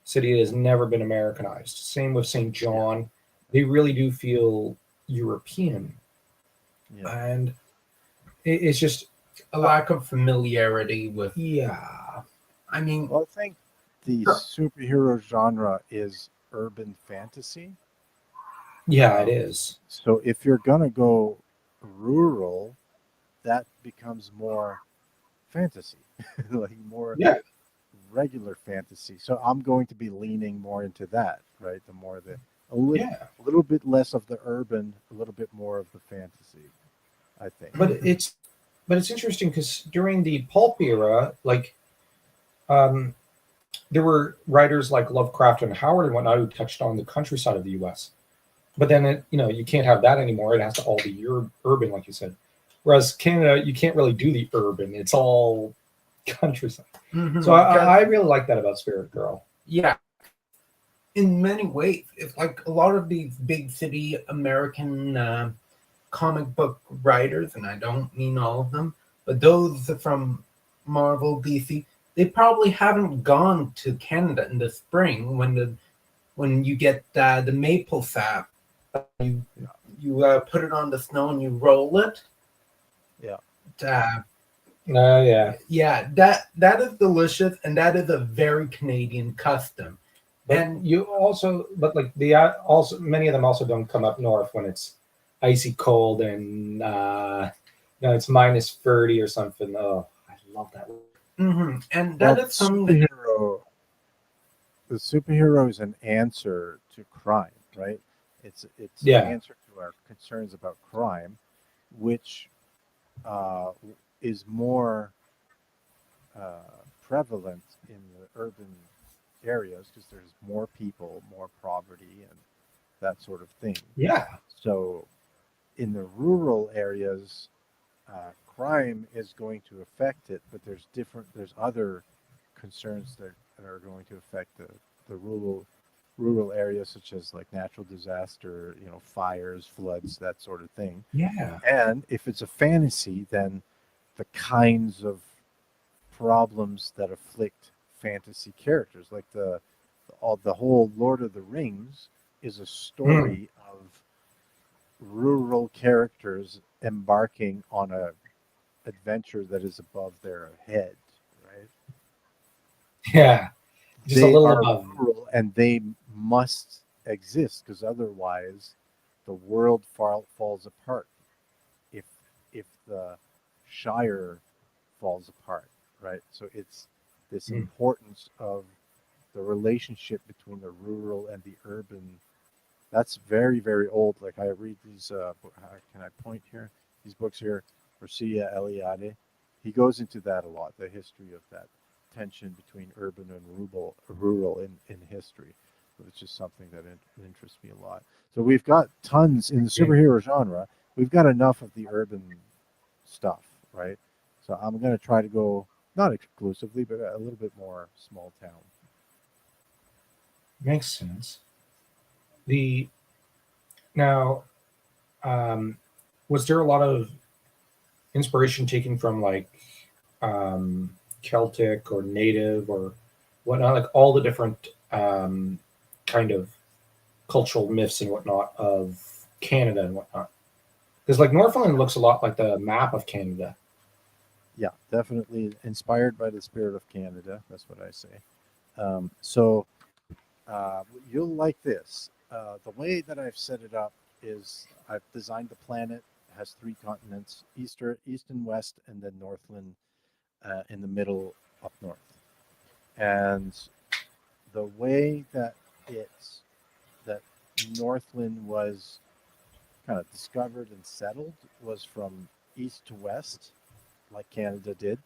City has never been Americanized. Same with St. John. They really do feel European. Yeah. And it's just a lack of familiarity with. Yeah. I mean, Well, I think the superhero genre is urban fantasy. Yeah, it is. So if you're gonna go rural, that becomes more fantasy, like more Yeah. regular fantasy. So I'm going to be leaning more into that, right? A little bit less of the urban, a little bit more of the fantasy, I think. But it's interesting because during the pulp era, like there were writers like Lovecraft and Howard and whatnot who touched on the countryside of the U.S. But then you can't have that anymore. It has to all be urban, like you said. Whereas Canada, you can't really do the urban; it's all countryside. Mm-hmm. So I really like that about Spirit Girl. Yeah, in many ways, it's like a lot of these big city American comic book writers, and I don't mean all of them, but those from Marvel, DC, they probably haven't gone to Canada in the spring when you get the maple sap. You put it on the snow and you roll it. Yeah. Yeah. Yeah, that is delicious, and that is a very Canadian custom. But And you also, but like also many of them also don't come up north when it's icy cold and it's -30 or something. Oh, I love that. and Well, that is something that the superhero is an answer to crime, right? It's an Yeah. answer to our concerns about crime, which uh, is more prevalent in the urban areas because there's more people, more poverty, and that sort of thing. Yeah. So, in the rural areas, crime is going to affect it, but there's other concerns that are going to affect the rural areas, such as like natural disaster, fires, floods, that sort of thing. Yeah. And if it's a fantasy, then the kinds of problems that afflict fantasy characters, like the whole Lord of the Rings is a Mm. story of rural characters embarking on a adventure that is above their head, right? Yeah. Just a They little are above. rural and they must exist because otherwise the world falls apart if the Shire falls apart, right? So it's this Mm. importance of the relationship between the rural and the urban. That's very, very old. Like I read these, can I point here? These books here, Mircea Eliade. He goes into that a lot, the history of that tension between urban and rural in history. So it's just something that interests me a lot. So we've got tons in the Yeah. superhero genre. We've got enough of the urban stuff, right? So I'm going to try to go not exclusively, but a little bit more small town. Makes sense. The now, um, was there a lot of inspiration taken from like Celtic or Native or whatnot, like all the different kind of cultural myths and whatnot of Canada and whatnot? Because like Northland looks a lot like the map of Canada. Yeah, definitely inspired by the spirit of Canada. That's what I say. So you'll like this. The way that I've set it up is I've designed the planet. It has three continents: east and west, and then Northland in the middle up north. And the way that Northland was kind of discovered and settled was from east to west, like Canada did.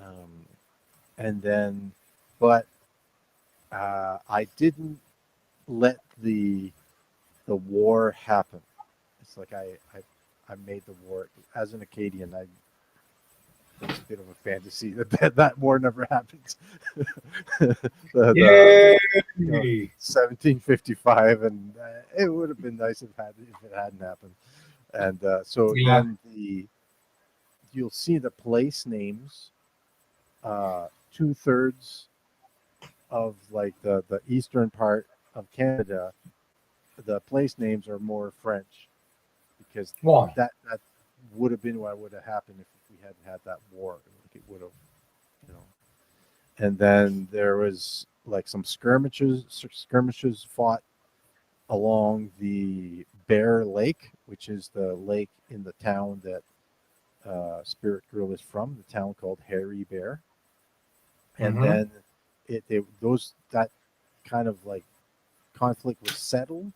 Um, and then, but I didn't let the war happen. It's like I made the war as an Acadian. It's a bit of a fantasy that war never happens. Yay! 1755, and it would have been nice if it hadn't happened. And so Yeah. then you'll see the place names. 2/3 of like the eastern part of Canada, the place names are more French because Why? that would have been what would have happened if we hadn't had that war. Like it would have, you know. And then there was like some skirmishes fought along the Bear Lake, which is the lake in the town that Spirit Girl is from, the town called Harry Bear. And Mm-hmm. then that kind of like conflict was settled,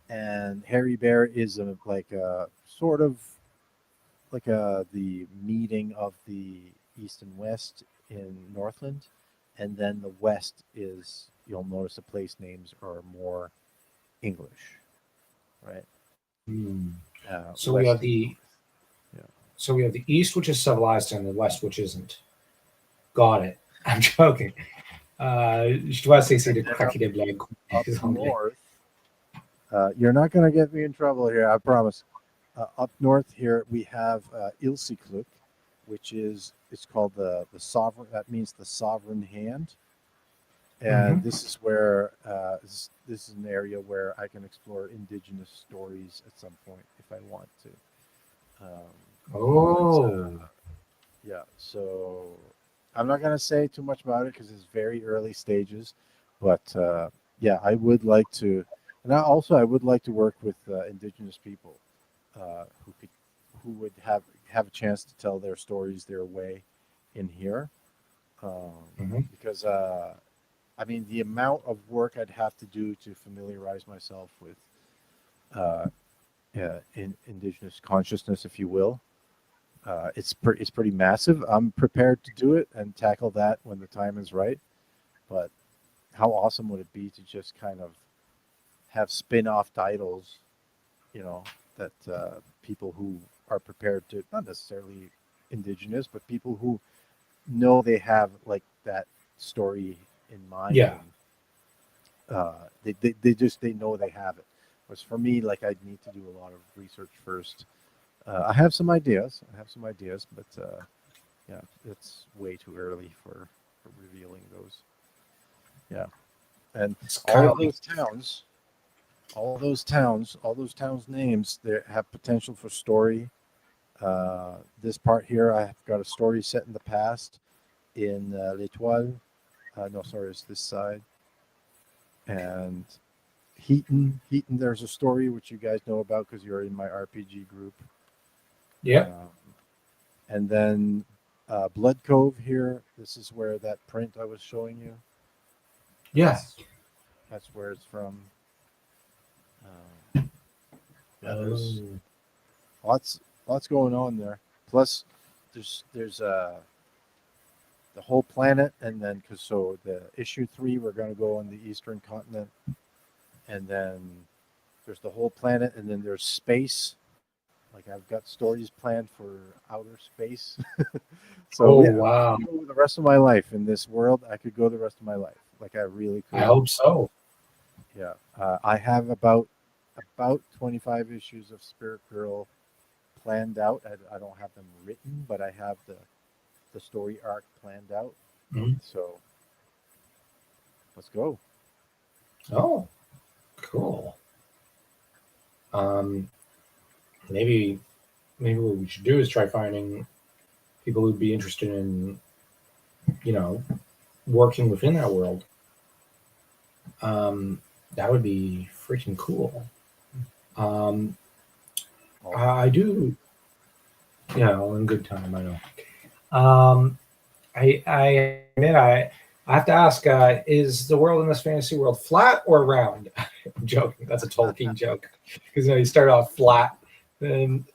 and Harry Bear is like a sort of like the meeting of the east and west in Northland, and then the west is, you'll notice the place names are more English, right? Hmm. So we West have and the north. Yeah. so we have the east, which is civilized, and the west, which isn't. Got it. I'm joking. Je dois cesser de And then craquer des blagues up anglais. north, you're not going to get me in trouble here, I promise. Up north here, we have Ilsekluk, which is it's called the sovereign. That means the sovereign hand, and this is where this is an area where I can explore indigenous stories at some point if I want to. Oh, Yeah, so I'm not gonna say too much about it because it's very early stages, but yeah, I would like to, and I would like to work with indigenous people who would have a chance to tell their stories their way in here, because I mean the amount of work I'd have to do to familiarize myself with indigenous consciousness, if you will. It's pretty massive. I'm prepared to do it and tackle that when the time is right. But how awesome would it be to just kind of have spin-off titles, you know, that people who are prepared to, not necessarily indigenous, but people who know they have like that story in mind. yeah. And, they know they have it. Whereas for me, like I'd need to do a lot of research first. I have some ideas. But yeah, it's way too early for revealing those. Yeah, and It's kind of all those towns names, they have potential for story. This part here, I've got a story set in the past in L'Etoile. No, sorry, it's this side. And Heaton, there's a story which you guys know about because you're in my RPG group. yeah. And then Blood Cove here. This is where that print I was showing you. Yes. That's where it's from. Yeah, there's lots going on there. Plus, there's the whole planet, and then so the issue 3 we're going to go on the eastern continent, and then there's the whole planet, and then there's space. Like I've got stories planned for outer space. So yeah, Wow. I could go the rest of my life in this world. I could go the rest of my life. Like I really could. I hope so. Yeah, I have about 25 issues of Spirit Girl planned out. I don't have them written, but I have the story arc planned out. Mhm. So let's go. Oh, cool. Maybe what we should do is try finding people who'd be interested in, working within that world. That would be freaking cool. I do, in good time. I know. I admit I have to ask: is the world in this fantasy world flat or round? I'm joking. That's a Tolkien joke because you start off flat, then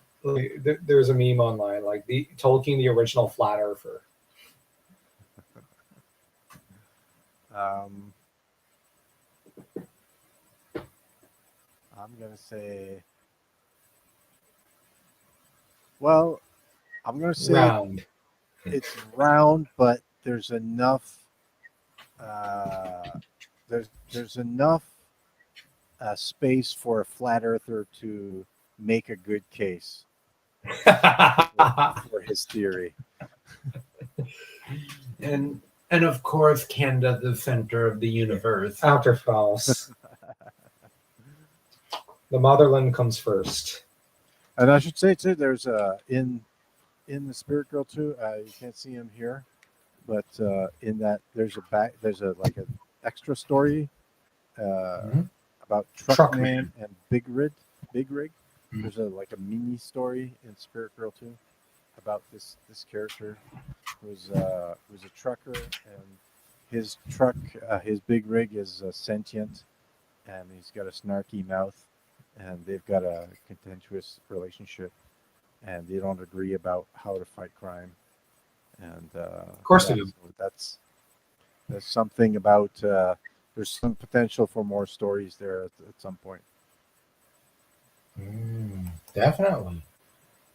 there's a meme online like the Tolkien, the original flat earther. I'm gonna say. Well, I'm gonna say Round. it's round, but there's enough. There's enough space for a flat earther to make a good case for his theory. And of course, Canada, the center of the universe. After false. The motherland comes first. And I should say too, there's in the Spirit Girl too. You can't see him here, but in that there's like an extra story about Truckman and Big Rig. Mm-hmm. There's like a mini story in Spirit Girl too about this character who's a trucker, and his truck, his Big Rig is sentient, and he's got a snarky mouth, and they've got a contentious relationship, and they don't agree about how to fight crime. And of course they do. That's something about. There's some potential for more stories there at some point. Definitely.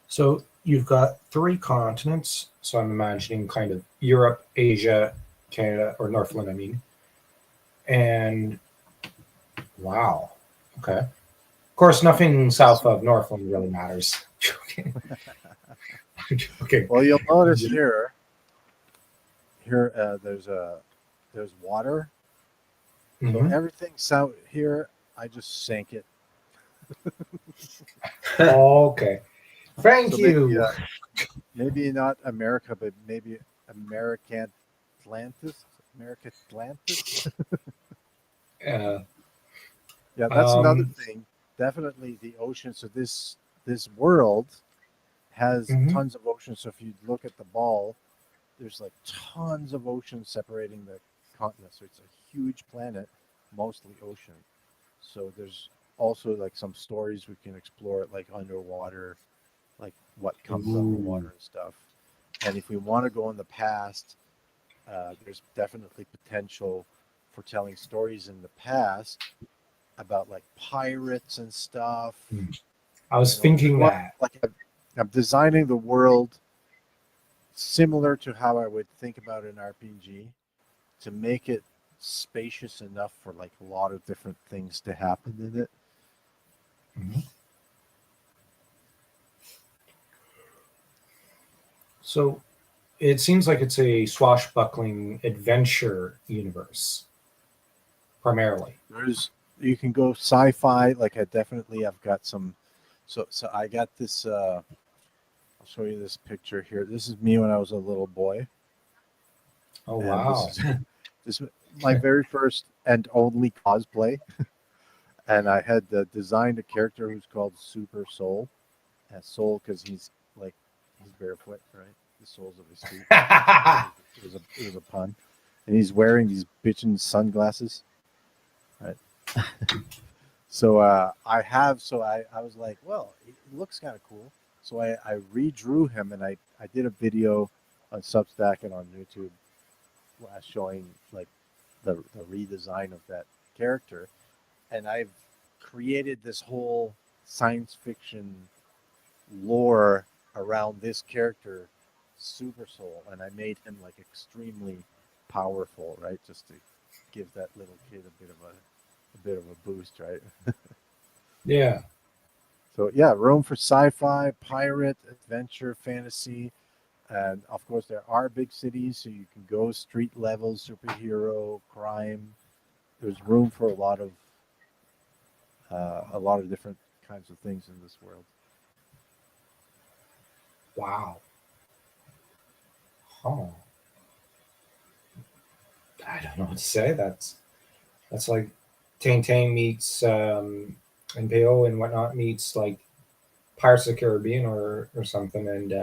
So you've got 3 continents. So I'm imagining kind of Europe, Asia, Canada, or Northland, I mean. And wow. Okay. Of course, nothing south of Northland really matters. Okay. Well, you'll notice here there's water. So Mhm. everything's out here. I just sank it. Okay. Thank So you. maybe not America, but maybe American Atlantis. America Atlantis. Uh, Yeah, that's another um, thing. Definitely the ocean. So this world has mhm. tons of oceans. So if you look at the ball, there's like tons of oceans separating the continents. So it's a huge planet, mostly ocean. So there's also like some stories we can explore, like underwater, like what comes underwater Ooh. and stuff. And if we want to go in the past, there's definitely potential for telling stories in the past about like pirates and stuff. Hmm. I was You know, we thinking want that. like I'm designing the world similar to how I would think about an RPG to make it spacious enough for like a lot of different things to happen in it. Mhm. So it seems like it's a swashbuckling adventure universe, primarily. There's you can go sci-fi. Like I definitely I've got some. So I got this. I'll show you this picture here. This is me when I was a little boy, Oh, and this wow. is this is my very first and only cosplay. And I had designed a character who's called Super Soul. Soul because he's barefoot, right? The soles of his feet. It was a pun, and he's wearing these bitchin' sunglasses, right? So I was like, well, it looks kind of cool. So I redrew him and I did a video on Substack and on YouTube showing like the redesign of that character. And I've created this whole science fiction lore around this character, Super Soul, and I made him like extremely powerful, right? Just to give that little kid a bit of a boost, right? Yeah. So yeah, room for sci-fi, pirate, adventure, fantasy, and of course there are big cities, so you can go street level, superhero, crime. There's room for a lot of different kinds of things in this world. Wow. Oh, I don't know what to say. That's like Tang meets NPO and whatnot meets like Pirates of the Caribbean or something, and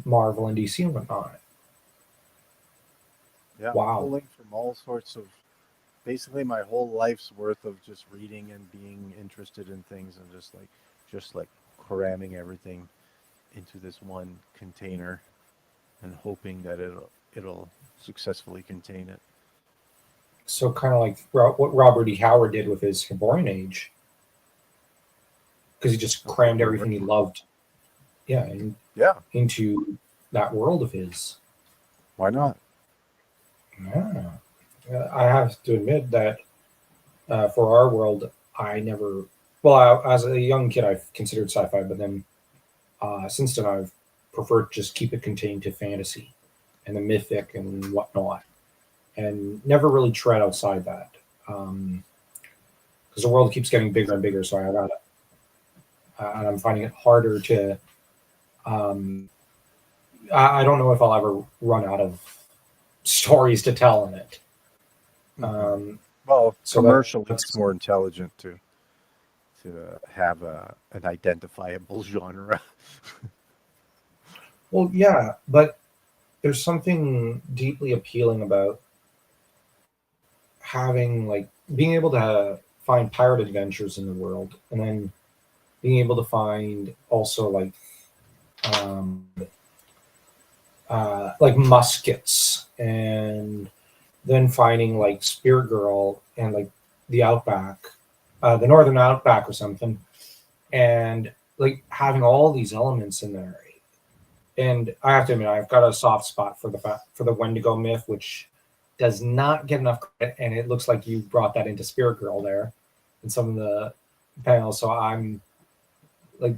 Marvel and DC and whatnot. Yeah, Wow. pulling from all sorts of basically my whole life's worth of just reading and being interested in things and just like cramming everything into this one container and hoping that it'll successfully contain it. So kind of like what Robert E. Howard did with his Born Age, because he just That's what crammed we're everything he working on. loved, yeah, Yeah, into that world of his. why not? Yeah. I have to admit that for our world, I never. Well, as a young kid, I considered sci-fi, but then since then, I've preferred to just keep it contained to fantasy and the mythic and whatnot, and never really tread outside that. Because the world keeps getting bigger and bigger, so I got it, and I'm finding it harder to. Um, I don't know if I'll ever run out of stories to tell in it. Hmm. Um, Well, so commercially, it's that's more intelligent to have an identifiable genre. well, yeah, but there's something deeply appealing about having like being able to find pirate adventures in the world, and then being able to find also um, like muskets, and then finding like Spirit Girl and like the Outback, the Northern Outback or something, and like having all these elements in there. And I have to admit, I've got a soft spot for the Wendigo myth, which does not get enough credit, and it looks like you brought that into Spirit Girl there in some of the panels. So I'm like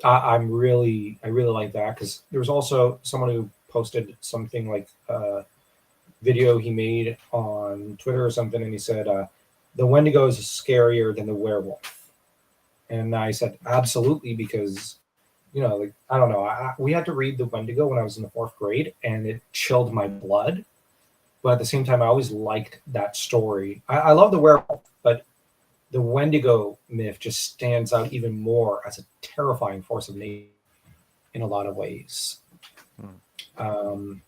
I really like that because there was also someone who posted something like a video he made on Twitter or something, and he said the Wendigo is scarier than the werewolf, and I said absolutely because like I don't know, we had to read the Wendigo when I was in the fourth grade, and it chilled my blood. But at the same time, I always liked that story. I love the werewolf, but the Wendigo myth just stands out even more as a terrifying force of nature in a lot of ways. Um,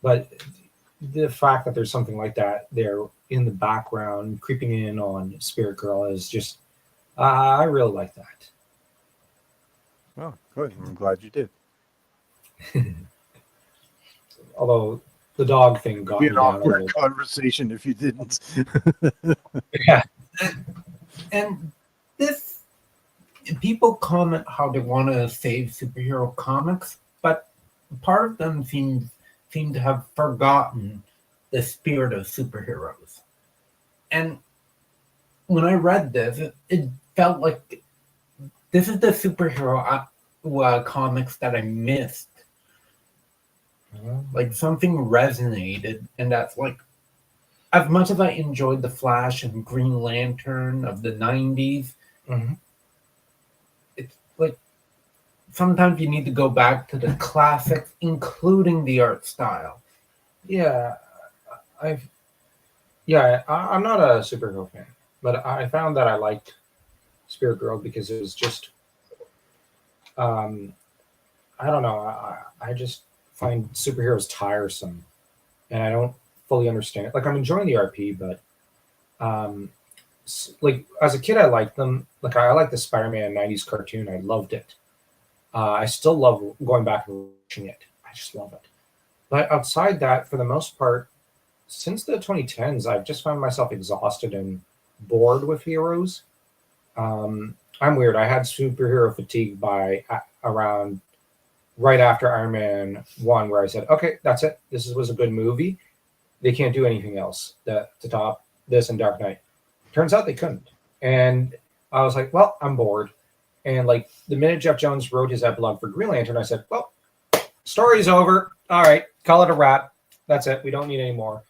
but the fact that there's something like that there in the background, creeping in on Spirit Girl, is just I really like that. Oh, good. I'm glad you did. Although the dog thing It would got be me an down a awkward little. conversation if you didn't. Yeah, And this, people comment how they want to save superhero comics, but part of them seem to have forgotten the spirit of superheroes. And when I read this, it felt like this is the superhero comics that I missed. Like something resonated, and that's like, as much as I enjoyed the Flash and Green Lantern of the 90s, Mhm. it's like sometimes you need to go back to the classics, including the art style. yeah. I've I'm not a superhero fan, but I found that I liked Spirit Girl because it was just um, I don't know. I just find superheroes tiresome, and I don't fully understand it. Like I'm enjoying the RP, but um, like as a kid, I liked them. Like I like the Spider-Man '90s cartoon. I loved it. I still love going back and watching it. I just love it. But outside that, for the most part, since the 2010s, I've just found myself exhausted and bored with heroes. I'm weird. I had superhero fatigue by around right after Iron Man 1, where I said, okay, that's it. Was a good movie. They can't do anything else to top this and Dark Knight. Turns out they couldn't. And I was like, well, I'm bored. And like the minute Jeff Jones wrote his epilogue for Green Lantern, I said, well, story's over. All right, call it a wrap. That's it. We don't need any more.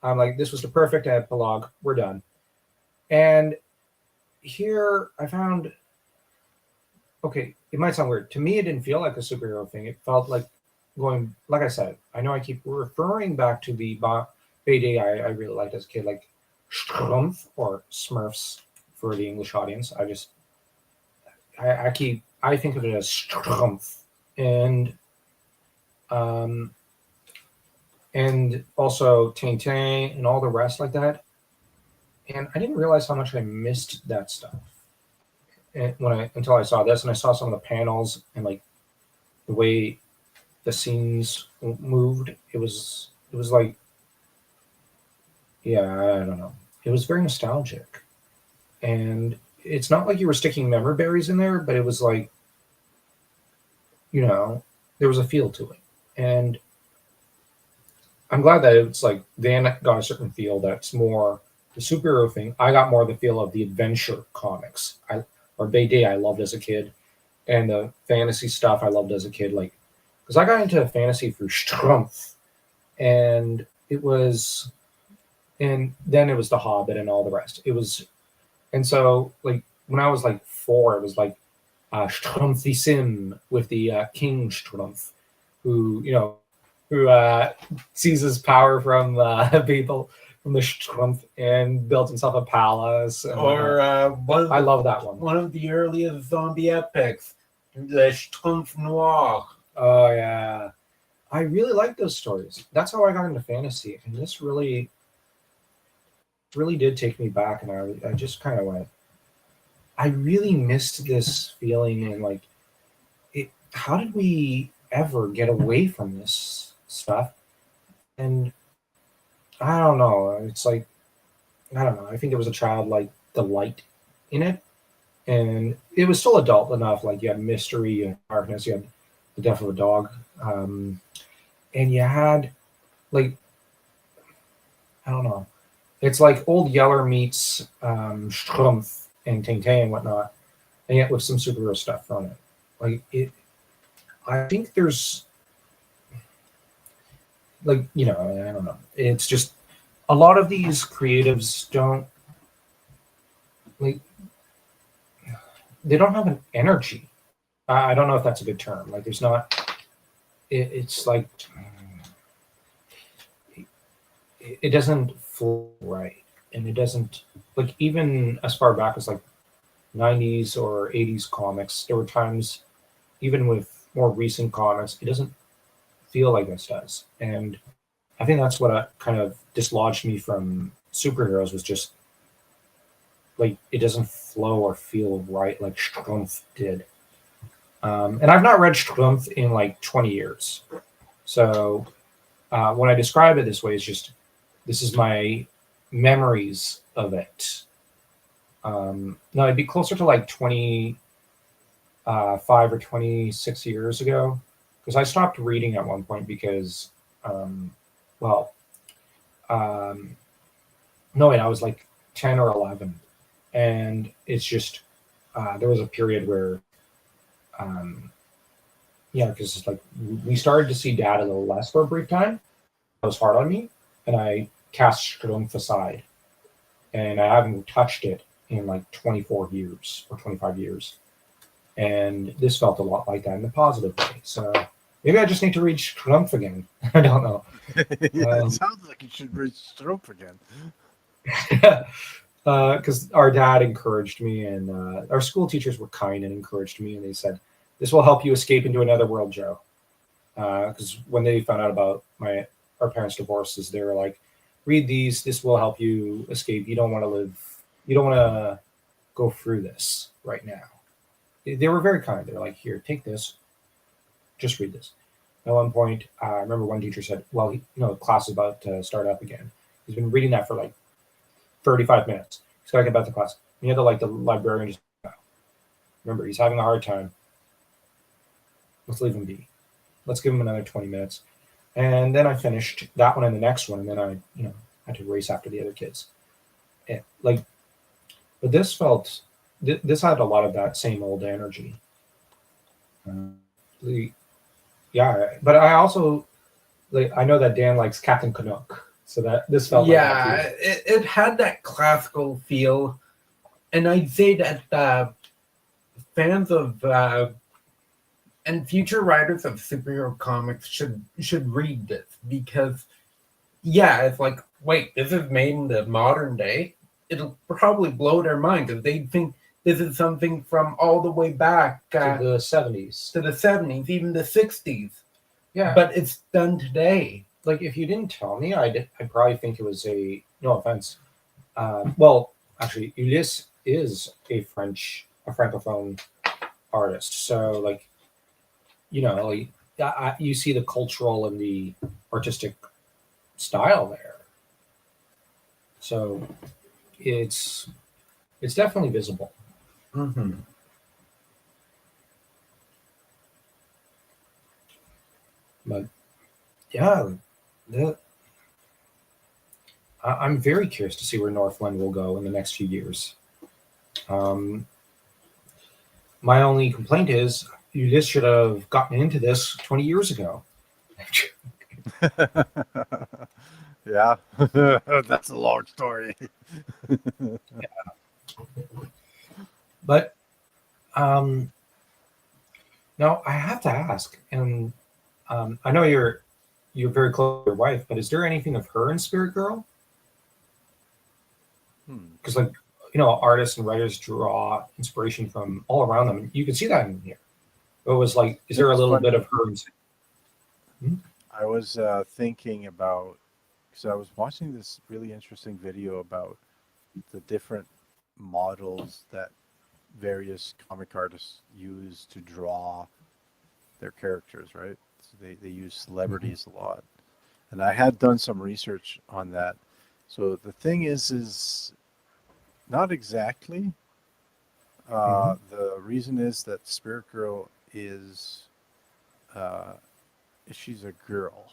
I'm like, this was the perfect epilogue. We're done. And here I found, okay, it might sound weird. To me, it didn't feel like a superhero thing. It felt like going, like I said, I know I keep referring back to the Bayday I really liked as a kid, like Strumpf or Smurfs for the English audience. I think of it as Strumpf. Um, and also Tintin and all the rest like that. And I didn't realize how much I missed that stuff until I saw this, and I saw some of the panels and like the way the scenes moved. It was like, yeah, I don't know. It was very nostalgic, and it's not like you were sticking memory berries in there, but it was like, there was a feel to it, and I'm glad that it's like Van got a certain feel that's more the superhero thing. I got more the feel of the adventure comics. Or Bayday I loved as a kid, and the fantasy stuff I loved as a kid. Like, because I got into fantasy through Strumpf, and then it was The Hobbit and all the rest. And so like when I was like 4, it was like Strumpfissim with the King Strumpf, who seizes power from people from the Strumpf and built himself a palace. And Or I love that one. One of the earliest zombie epics, the Strumpf Noir. Oh yeah, I really like those stories. That's how I got into fantasy, and this really, really did take me back. And I just kind of went, I really missed this feeling, and like, how did we ever get away from this stuff? And I don't know. It's like, I don't know. I think there was a childlike delight in it, and it was still adult enough. Like you had mystery, you had darkness, you had the death of a dog, and you had like, I don't know. It's like Old Yeller meets Strumpf and Tintin and whatnot, and yet with some superhero stuff thrown in. Like it, I think there's like I don't know. It's just a lot of these creatives don't like they don't have an energy. I don't know if that's a good term. Like there's not. It's like it doesn't flow right, and it doesn't like even as far back as like 90s or 80s comics. There were times even with more recent comics, it doesn't feel like this does, and I think that's what kind of dislodged me from superheroes was just like it doesn't flow or feel right like Strumpf did. And I've not read Strumpf in like 20 years. So when I describe it this way, it's just this is my memories of it. No, it'd be closer to like 25 or 26 years ago because I stopped reading at one point because, well, no, wait, I was like 10 or 11. And it's just, there was a period where, yeah, because it's like we started to see dad a little less for a brief time. That was hard on me. And I cast Strumpf aside. And I haven't touched it in like 24 years or 25 years. And this felt a lot like that in a positive way. So maybe I just need to read Strumpf again. I don't know. Yeah, it sounds like you should read Strope again. Because our dad encouraged me, and our school teachers were kind and encouraged me, and they said, "This will help you escape into another world, Joe." Because when they found out about our parents' divorces, they were like, "Read these. This will help you escape. You don't want to live. You don't want to go through this right now." They were very kind. They're like, "Here, take this. Just read this." At one point, I remember one teacher said, "Well, class is about to start up again. He's been reading that for like 35 minutes. He's got to get back to class." And you had the librarian just, remember, he's having a hard time. Let's leave him be. Let's give him another 20 minutes. And then I finished that one and the next one. And then I, had to race after the other kids. And but this this had a lot of that same old energy. Yeah, but I also, I know that Dan likes Captain Canuck. So that this felt like that too. it had that classical feel, and I'd say that fans of and future writers of superhero comics should read this because, yeah, it's like, wait, this is made in the modern day. It'll probably blow their mind because they think this is something from all the way back to the 70s, even the 60s. Yeah, but it's done today. Like if you didn't tell me, I'd probably think it was no offense. Well, actually, Ulysse is a francophone artist. So like, you see the cultural and the artistic style there. So it's definitely visible. Mm-hmm. But yeah, I'm very curious to see where Northland will go in the next few years. My only complaint is Ulysse should have gotten into this 20 years ago. Yeah, that's a long story. But now I have to ask, and I know you're very close to your wife, but is there anything of her in Spirit Girl? Because artists and writers draw inspiration from all around them. You can see that in here. It was like, is there a little bit of her? I was thinking about, because I was watching this really interesting video about the different models that various comic artists use to draw their characters, right? So they use celebrities a lot. And I had done some research on that. So the thing is not exactly. The reason is that Spirit Girl is she's a girl.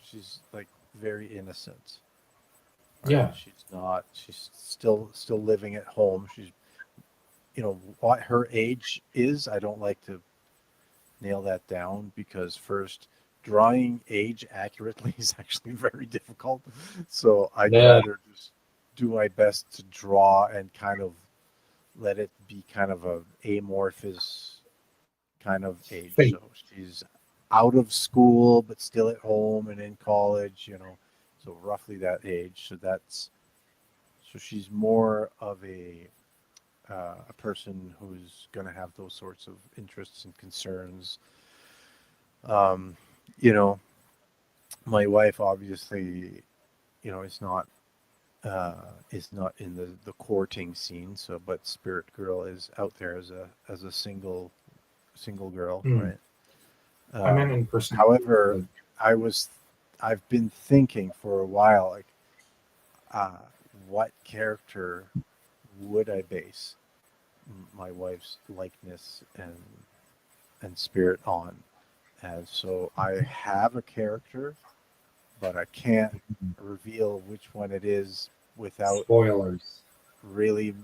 She's like very innocent. Right? Yeah. She's not. She's still living at home. She's what her age is. I don't like to nail that down because first, drawing age accurately is actually very difficult. So I'd Yeah. rather just do my best to draw and kind of let it be kind of a amorphous kind of age. Fate. So she's out of school but still at home and in college, so roughly that age. So she's more of a person who's going to have those sorts of interests and concerns. Um, you know, my wife obviously, uh, is not in the courting scene. So, but Spirit Girl is out there as a single girl, Hmm. right? I meant Um, in person. however, Like, I was I've been thinking for a while, like, uh, what character would I base my wife's likeness and spirit on? And so I have a character, but I can't reveal which one it is without spoilers. really,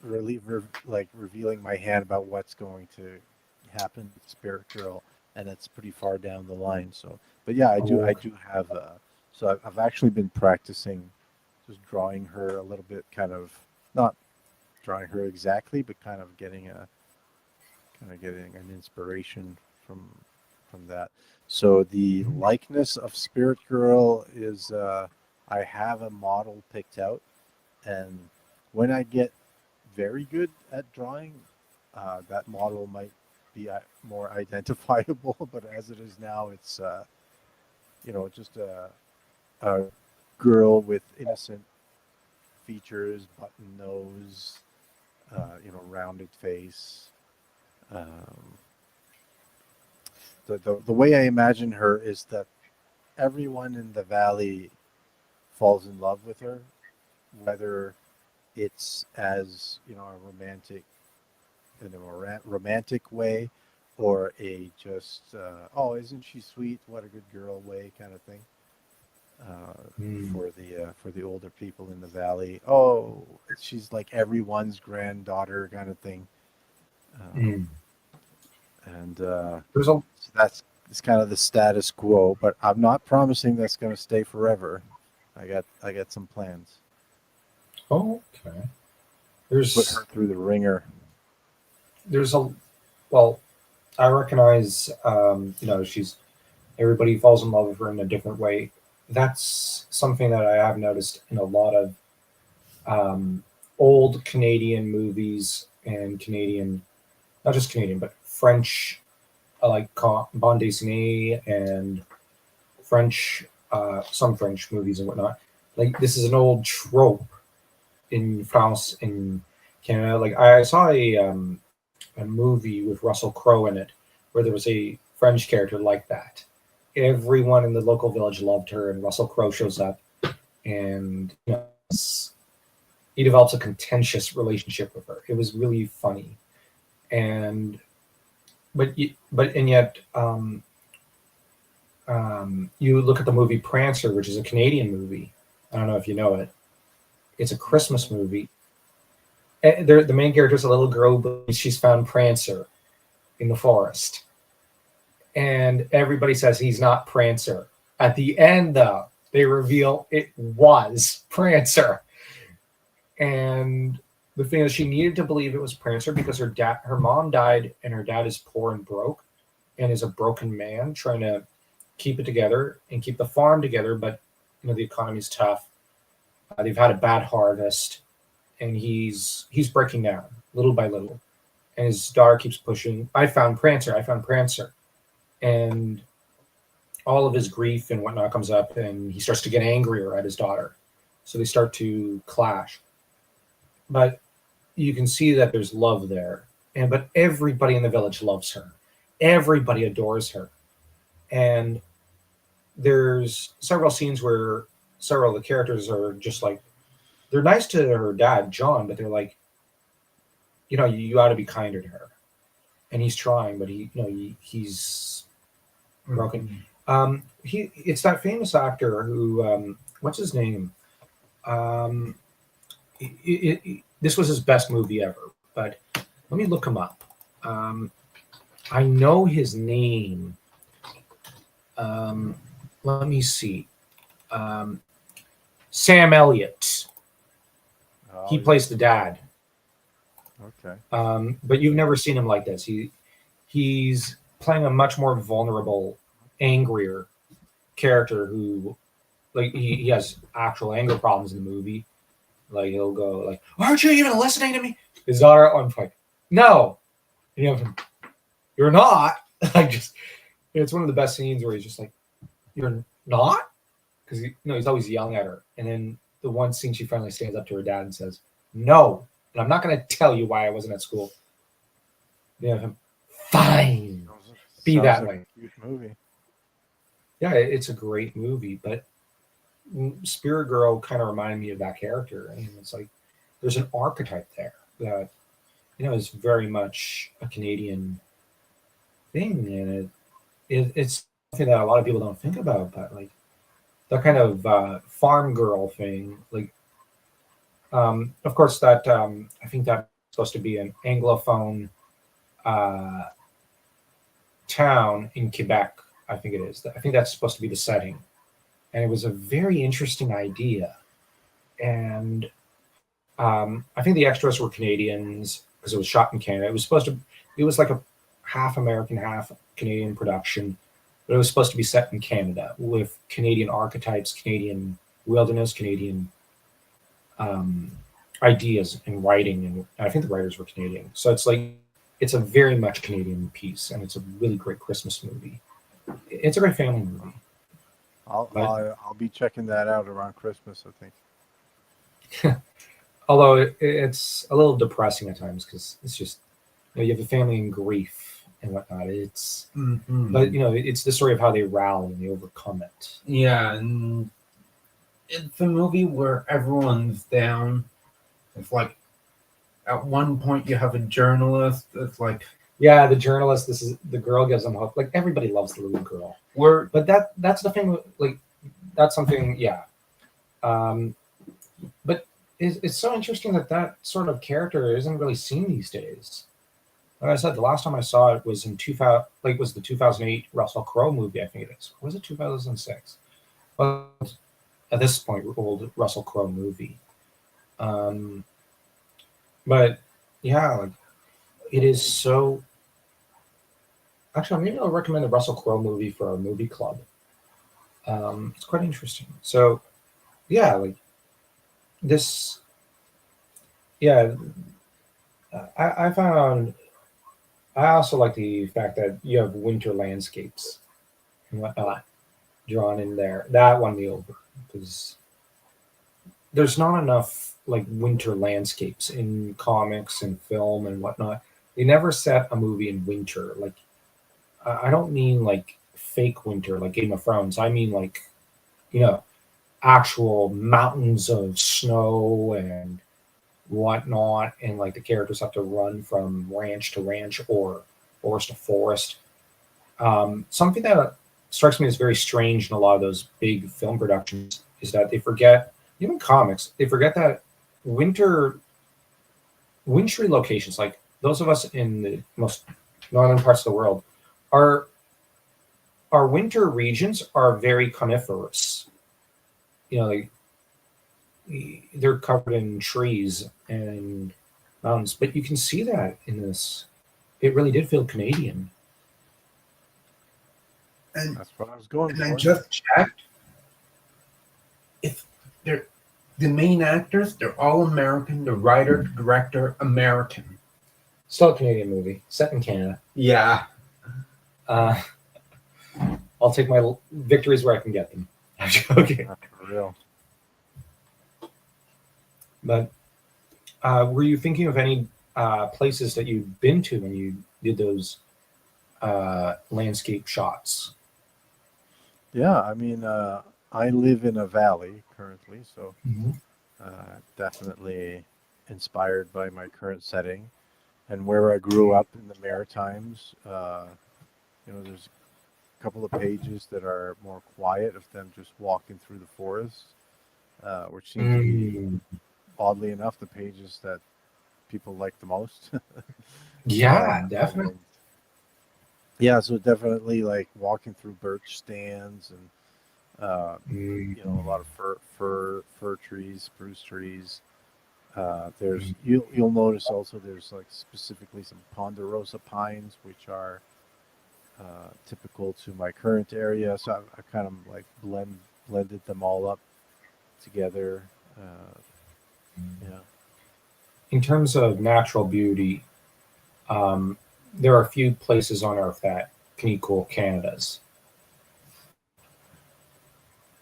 really like revealing my hand about what's going to happen with Spirit Girl, and that's pretty far down the line. So, but yeah, I Oh, do have. So I've actually been practicing just drawing her a little bit, kind of not drawing her exactly, but kind of getting an inspiration from that. So the likeness of Spirit Girl is I have a model picked out, and when I get very good at drawing, that model might be more identifiable. But as it is now, it's just a girl with innocent features, button nose, rounded face. Um, the way I imagine her is that everyone in the valley falls in love with her, whether it's as a romantic in a romantic way, or a just oh, isn't she sweet, what a good girl way kind of thing. hmm. For the older people in the valley, oh, she's like everyone's granddaughter kind of thing. Hmm. um, and There's a so that's it's kind of the status quo, but I'm not promising that's going to stay forever. I got some plans. oh, okay. Put her There's through the ringer. there's a well, I recognize she's everybody falls in love with her in a different way. That's something that I have noticed in a lot of um, old Canadian movies and Canadian, not just Canadian, but French, like bande dessinée and French, some French movies and whatnot. Like this is an old trope in France, in Canada. Like I saw a movie with Russell Crowe in it, where there was a French character like that. Everyone in the local village loved her, and Russell Crowe shows up, and he develops a contentious relationship with her. It was really funny, and but and yet you look at the movie Prancer, which is a Canadian movie. I don't know if you know it. It's a Christmas movie. The main character is a little girl, but she's found Prancer in the forest, and everybody says he's not Prancer. At the end, though, they reveal it was Prancer, and the thing is, she needed to believe it was Prancer because her mom died, and her dad is poor and broke, and is a broken man trying to keep it together and keep the farm together. But the economy's tough. They've had a bad harvest, and he's breaking down little by little. And his daughter keeps pushing. I found Prancer. I found Prancer, and all of his grief and whatnot comes up, and he starts to get angrier at his daughter. So they start to clash. But you can see that there's love there, and but everybody in the village loves her. Everybody adores her, and there's several scenes where several of the characters are just like they're nice to her dad John, but they're like, you ought to be kinder to her, and he's trying, but he's broken. It's that famous actor who what's his name? Um, this was his best movie ever. But let me look him up. I know his name. Let me see. Um, Sam Elliott. Oh, He yeah. plays the dad. Okay. But you've never seen him like this. He's playing a much more vulnerable, angrier character who, like, he has actual anger problems in the movie. Like, he'll go like, "Aren't you even listening to me?" His daughter, I'm like, "No, you know, you're not." Like, just it's one of the best scenes where he's just like, "You're not," because he's always yelling at her, and then the one scene she finally stands up to her dad and says, "No, and I'm not going to tell you why I wasn't at school." You know, him, fine, be Sounds that like way. a cute movie. Yeah, it's a great movie, but Spirit Girl kind of reminded me of that character, and it's like there's an archetype there that is very much a Canadian thing, and it's something that a lot of people don't think about, but like that kind of farm girl thing, like of course that I think that's supposed to be an anglophone uh, town in Quebec. I think it is. I think that's supposed to be the setting, and it was a very interesting idea. And I think the extras were Canadians because it was shot in Canada. It was like a half American, half Canadian production, but it was supposed to be set in Canada with Canadian archetypes, Canadian wilderness, Canadian um, ideas and writing, and I think the writers were Canadian. So it's a very much Canadian piece, and it's a really great Christmas movie. It's a great family movie. I'll, But I'll be checking that out around Christmas, I think. although it's a little depressing at times because it's just you have a family in grief and whatnot. But it's the story of how they rally and they overcome it. Yeah, and it's a movie where everyone's down. It's like at one point you have a journalist. It's like Yeah, the journalist. This is the girl gives them hope. Like everybody loves the little girl. But that's the thing. Like that's something. Yeah. But it's so interesting that sort of character isn't really seen these days. Like I said, the last time I saw it was in 2000, like was the 2008 Russell Crowe movie. I think it is. Or was it 2006? Well, at this point, old Russell Crowe movie. Um, but yeah, like it is so. Actually, maybe I'll recommend the Russell Crowe movie for our movie club. It's quite interesting. So yeah, like this. Yeah, I found. I also like the fact that you have winter landscapes and whatnot drawn in there. That won me over because there's not enough like winter landscapes in comics and film and whatnot. They never set a movie in winter. Like I don't mean like fake winter like Game of Thrones. I mean like you know actual mountains of snow and whatnot, and like the characters have to run from ranch to ranch or forest to forest. Something that strikes me as very strange in a lot of those big film productions is that they forget, even comics, they forget that winter wintry locations, like those of us in the most northern parts of the world, are our winter regions are very coniferous. You know, they're covered in trees and mountains, but you can see that in this. It really did feel Canadian. and That's what I was going and I for. just checked. If they're the main actors, they're all American. The writer, the director, American. Still a Canadian movie, set in Canada. Yeah, Uh, I'll take my victories where I can get them. I'm joking. For real. But were you thinking of any places that you've been to when you did those landscape shots? Yeah, I mean, I live in a valley currently, so definitely inspired by my current setting and where I grew up in the Maritimes. There's a couple of pages that are more quiet of them just walking through the forest, which seem to be oddly enough, the pages that people like the most. Yeah, definitely. And yeah, so definitely like walking through birch stands and a lot of fir trees, spruce trees. There's you'll notice also there's like specifically some ponderosa pines, which are typical to my current area. So I kind of like blended them all up together. Uh, yeah, In terms of natural beauty, um, there are a few places on Earth that can equal Canada's.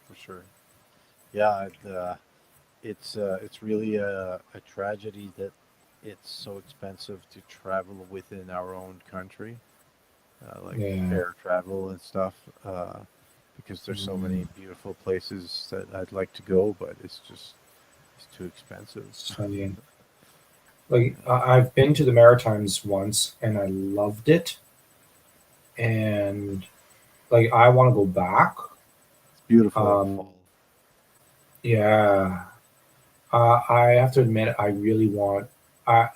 for sure. Yeah, it's really a tragedy that it's so expensive to travel within our own country, like Yeah. air travel and stuff. Because there's so Mm. many beautiful places that I'd like to go, but it's too expensive. So, yeah. Like I've been to the Maritimes once and I loved it, and like I want to go back. It's beautiful in the Um, fall. yeah, I have to admit I really want. I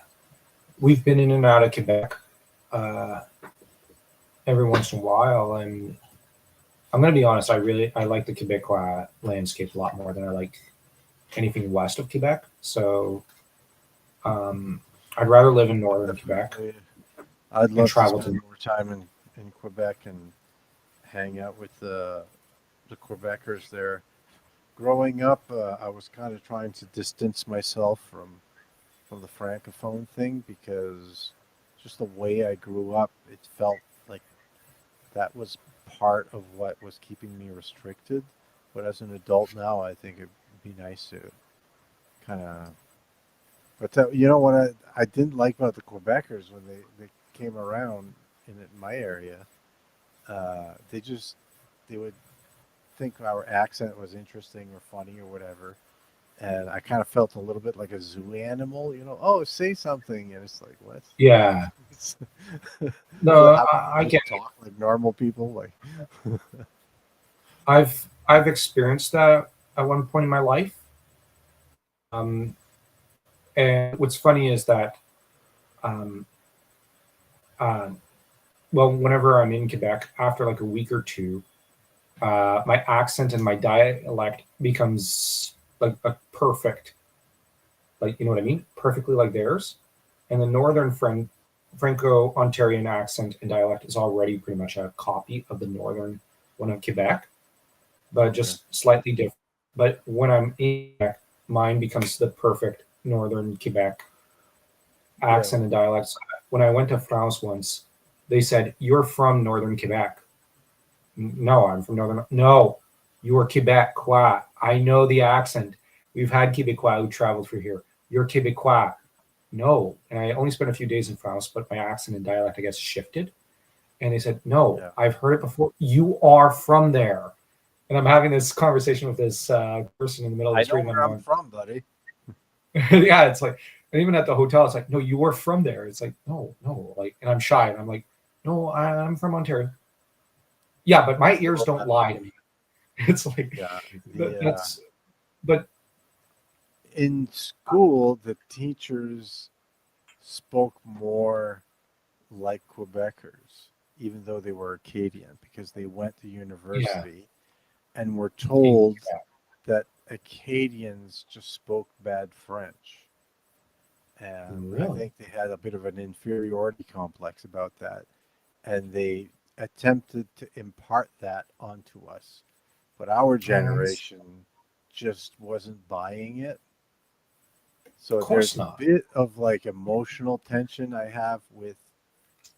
We've been in and out of Quebec uh, every once in a while, and I'm gonna be honest. I like the Quebecois landscape a lot more than I like anything west of Quebec. So um, I'd rather live in northern Quebec Definitely, I'd and love to travel to. spend more time in Quebec and hang out with the Quebecers there. Growing up, I was kind of trying to distance myself from the francophone thing because just the way I grew up, it felt like that was part of what was keeping me restricted. But as an adult now, I think it'd be nice to kind of. But you know what I didn't like about the Quebecers when they came around in my area, they would think our accent was interesting or funny or whatever, and I kind of felt a little bit like a zoo animal, Oh, say something, and it's like what? Yeah, So no, how can I we get just talk like normal people? Like, I've experienced that at one point in my life. Um, and what's funny is that, um, uh, well, whenever I'm in Quebec, after like a week or two, my accent and my dialect becomes like a perfect, like you know what I mean, perfectly like theirs. And the northern Franco-Ontarian accent and dialect is already pretty much a copy of the northern one of Quebec, but okay, just slightly different. But when I'm in Quebec, mine becomes the perfect northern Quebec yeah, accent and dialects. When I went to France once, they said, "You're from northern Quebec." No, I'm from northern. No, you're Quebecois. I know the accent. We've had Quebecois who traveled through here. You're Quebecois. No, and I only spent a few days in France, but my accent and dialect, I guess, shifted. And they said, "No, yeah. I've heard it before. You are from there." And I'm having this conversation with this person in the middle of the I know street, and I'm where I'm going, from, buddy. yeah, it's like, and even at the hotel, it's like, no, you were from there. It's like, no, no, like, and I'm shy, and I'm like, no, I'm from Ontario. Yeah, but my ears Well, don't lie to me. It's like yeah, the that's, but in school the teachers spoke more like Quebecers, even though they were Acadian, because they went to yeah, university and were in told Quebec. that Acadians just spoke bad French. And I Really? think they had a bit of an inferiority complex about that. And they attempted to impart that onto us. But our Of generation just wasn't buying it. So course there's a not. bit of like emotional tension I have with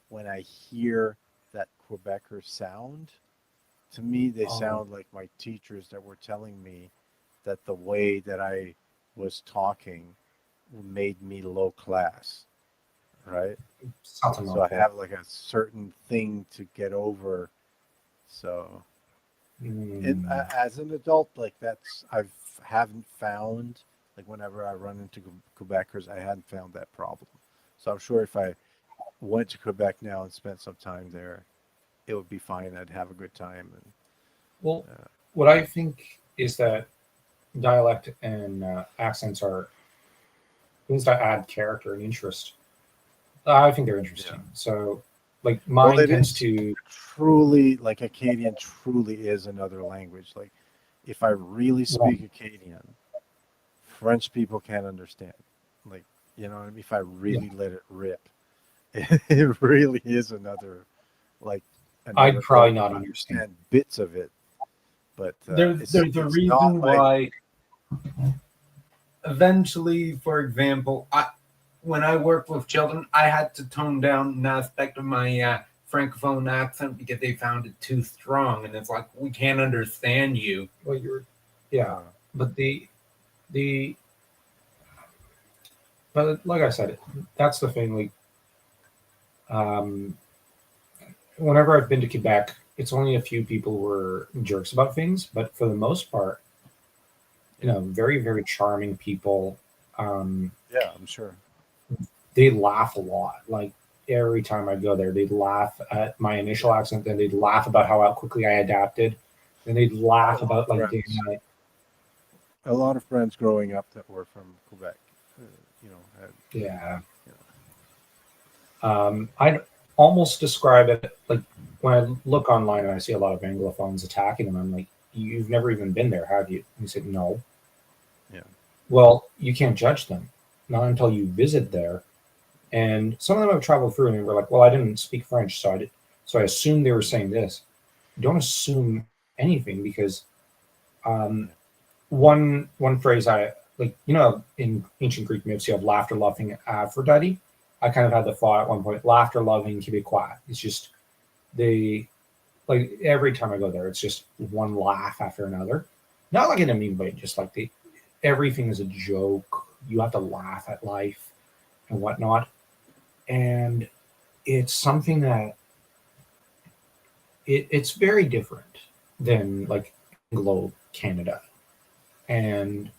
when I hear that Quebecer sound. To me, they Oh, sound like my teachers that were telling me that the way that I was talking made me low class, right? something So I like that. have like a certain thing to get over. So, Mm. as an adult, like that's haven't found like whenever I run into Quebecers, I hadn't found that problem. So I'm sure if I went to Quebec now and spent some time there, it would be fine. I'd have a good time. And Well, uh, what I think is that dialect and accents are things that add character and interest. I think they're interesting. Yeah. So, like Well, mine it tends is to. truly like Acadian truly is another language. Like if I really Well, speak Acadian, French people can't understand. Like, you know what I mean? If I yeah, really let it rip, it really is like I'd another. probably I not can understand. understand bits of it, but There's a it's not reason like why eventually, for example, when I worked with children, I had to tone down an aspect of my francophone accent because they found it too strong, and it's like we can't understand you. Well, yeah, uh, but the but like I said, that's the thing. Like, um, whenever I've been to Quebec, it's only a few people who are jerks about things, but for the most part, very very charming people. Um, yeah, I'm sure. they laugh a lot. Like every time I go there, they'd laugh at my initial Yeah, accent, then they'd laugh about how quickly I adapted, then they'd I had laugh a lot of about like day friends. and night. A lot of friends growing up that were from Quebec. Uh, had Yeah. you I'd almost describe it like when I look online and I see a lot of Anglophones attacking them, I'm like, you've never even been there, have you? And he said, no. yeah, Well, you can't judge them, not until you visit there. And some of them have traveled through and they were like, well, I didn't speak French, so I assumed they were saying this. Don't assume anything because um, yeah, one phrase I like, in ancient Greek myths, you have laughter loving Aphrodite. I kind of had the thought at one point, laughter loving Quebecois. It's just they like every time I go there, it's just one laugh after another. Not like in a mean way, just like everything is a joke. You have to laugh at life and whatnot. And it's something that it's very different than like Anglo Canada. And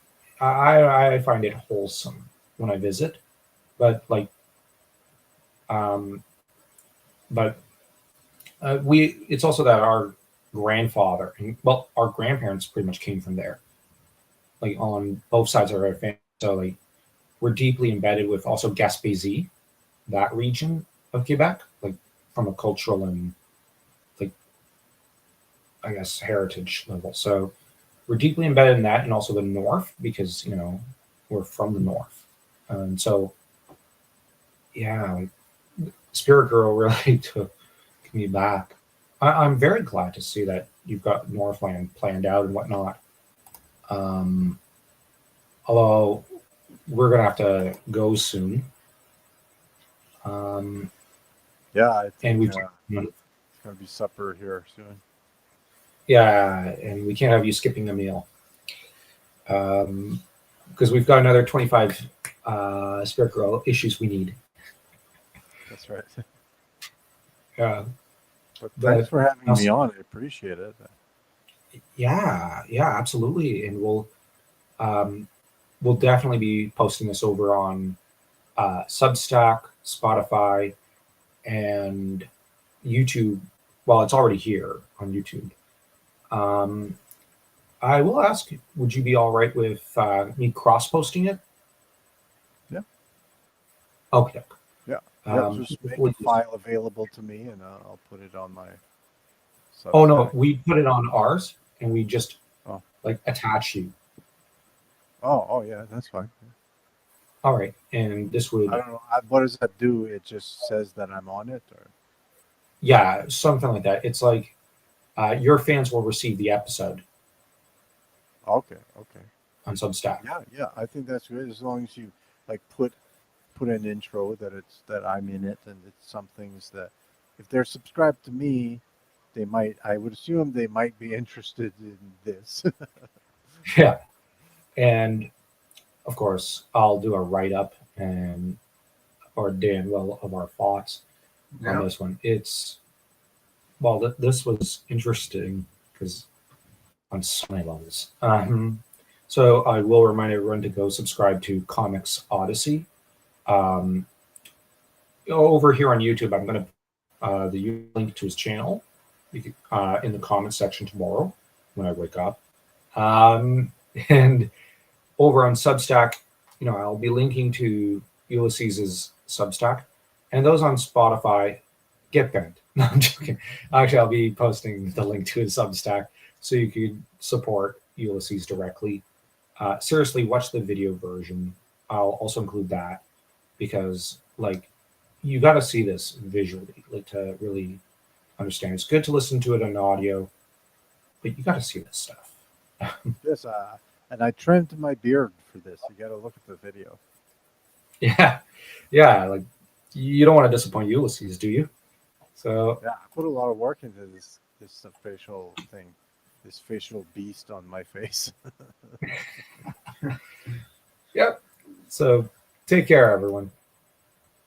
I find it wholesome when I visit. But like um but we it's also that our grandfather and well our grandparents pretty much came from there, like on both sides of our family. So like we're deeply embedded with also Gaspésie, that region of Quebec, like from a cultural and like I guess heritage level. So we're deeply embedded in that, and also the north because we're from the north, and so yeah, like Spirit Girl really took me back. I'm very glad to see that you've got Northland planned out and whatnot. Um, Although we're gonna have to go soon, um, yeah. I and think it's gonna be supper here soon. yeah, and we can't have you skipping a meal because we've got another 25 Spirit Girl issues we need. That's right. Yeah, But thanks but for having me also, on. I appreciate it. yeah, absolutely, and um, we'll definitely be posting this over on Substack, Spotify, and YouTube. Well, it's already here on YouTube. Um, I will ask, would you be all right with me cross posting it? Yeah, Okay. yeah, yeah. Um, Just make we a file available to me, and I'll put it on my oh no, Substack. we put it on ours and we just Oh, like attach you. oh, yeah. That's fine. All right. And this I would, don't know. What does that do? It just says that I'm on it, or yeah, something like that. It's like your fans will receive the episode okay, okay. on Substack. Yeah, yeah. I think that's good as long as you like put an intro that it's that I'm in it, and it's some things that if they're subscribed to me, they might. I would assume they might be interested in this. Yeah. And of course, I'll do a write up and or Dan will of our thoughts on Yeah. this one. It's well, this was interesting because on so many levels. So I will remind everyone to go subscribe to Comics Odyssey. Um, Over here on YouTube, I'm going to the link to his channel in the comments section tomorrow when I wake up. And over on Substack, I'll be linking to Ulysses's Substack, and those on Spotify get banned. No, I'm joking. Actually, I'll be posting the link to his Substack so you can support Ulysses directly. Seriously, watch the video version. I'll also include that because, like, you got to see this visually, like, to really understand. It's good to listen to it on audio, but you got to see this stuff. This, and I trimmed my beard for this. You got to look at the video. Yeah. Like, you don't want to disappoint Ulysses, do you? So Yeah, I put a lot of work into this facial thing, this facial beast on my face. yep. So take care, everyone.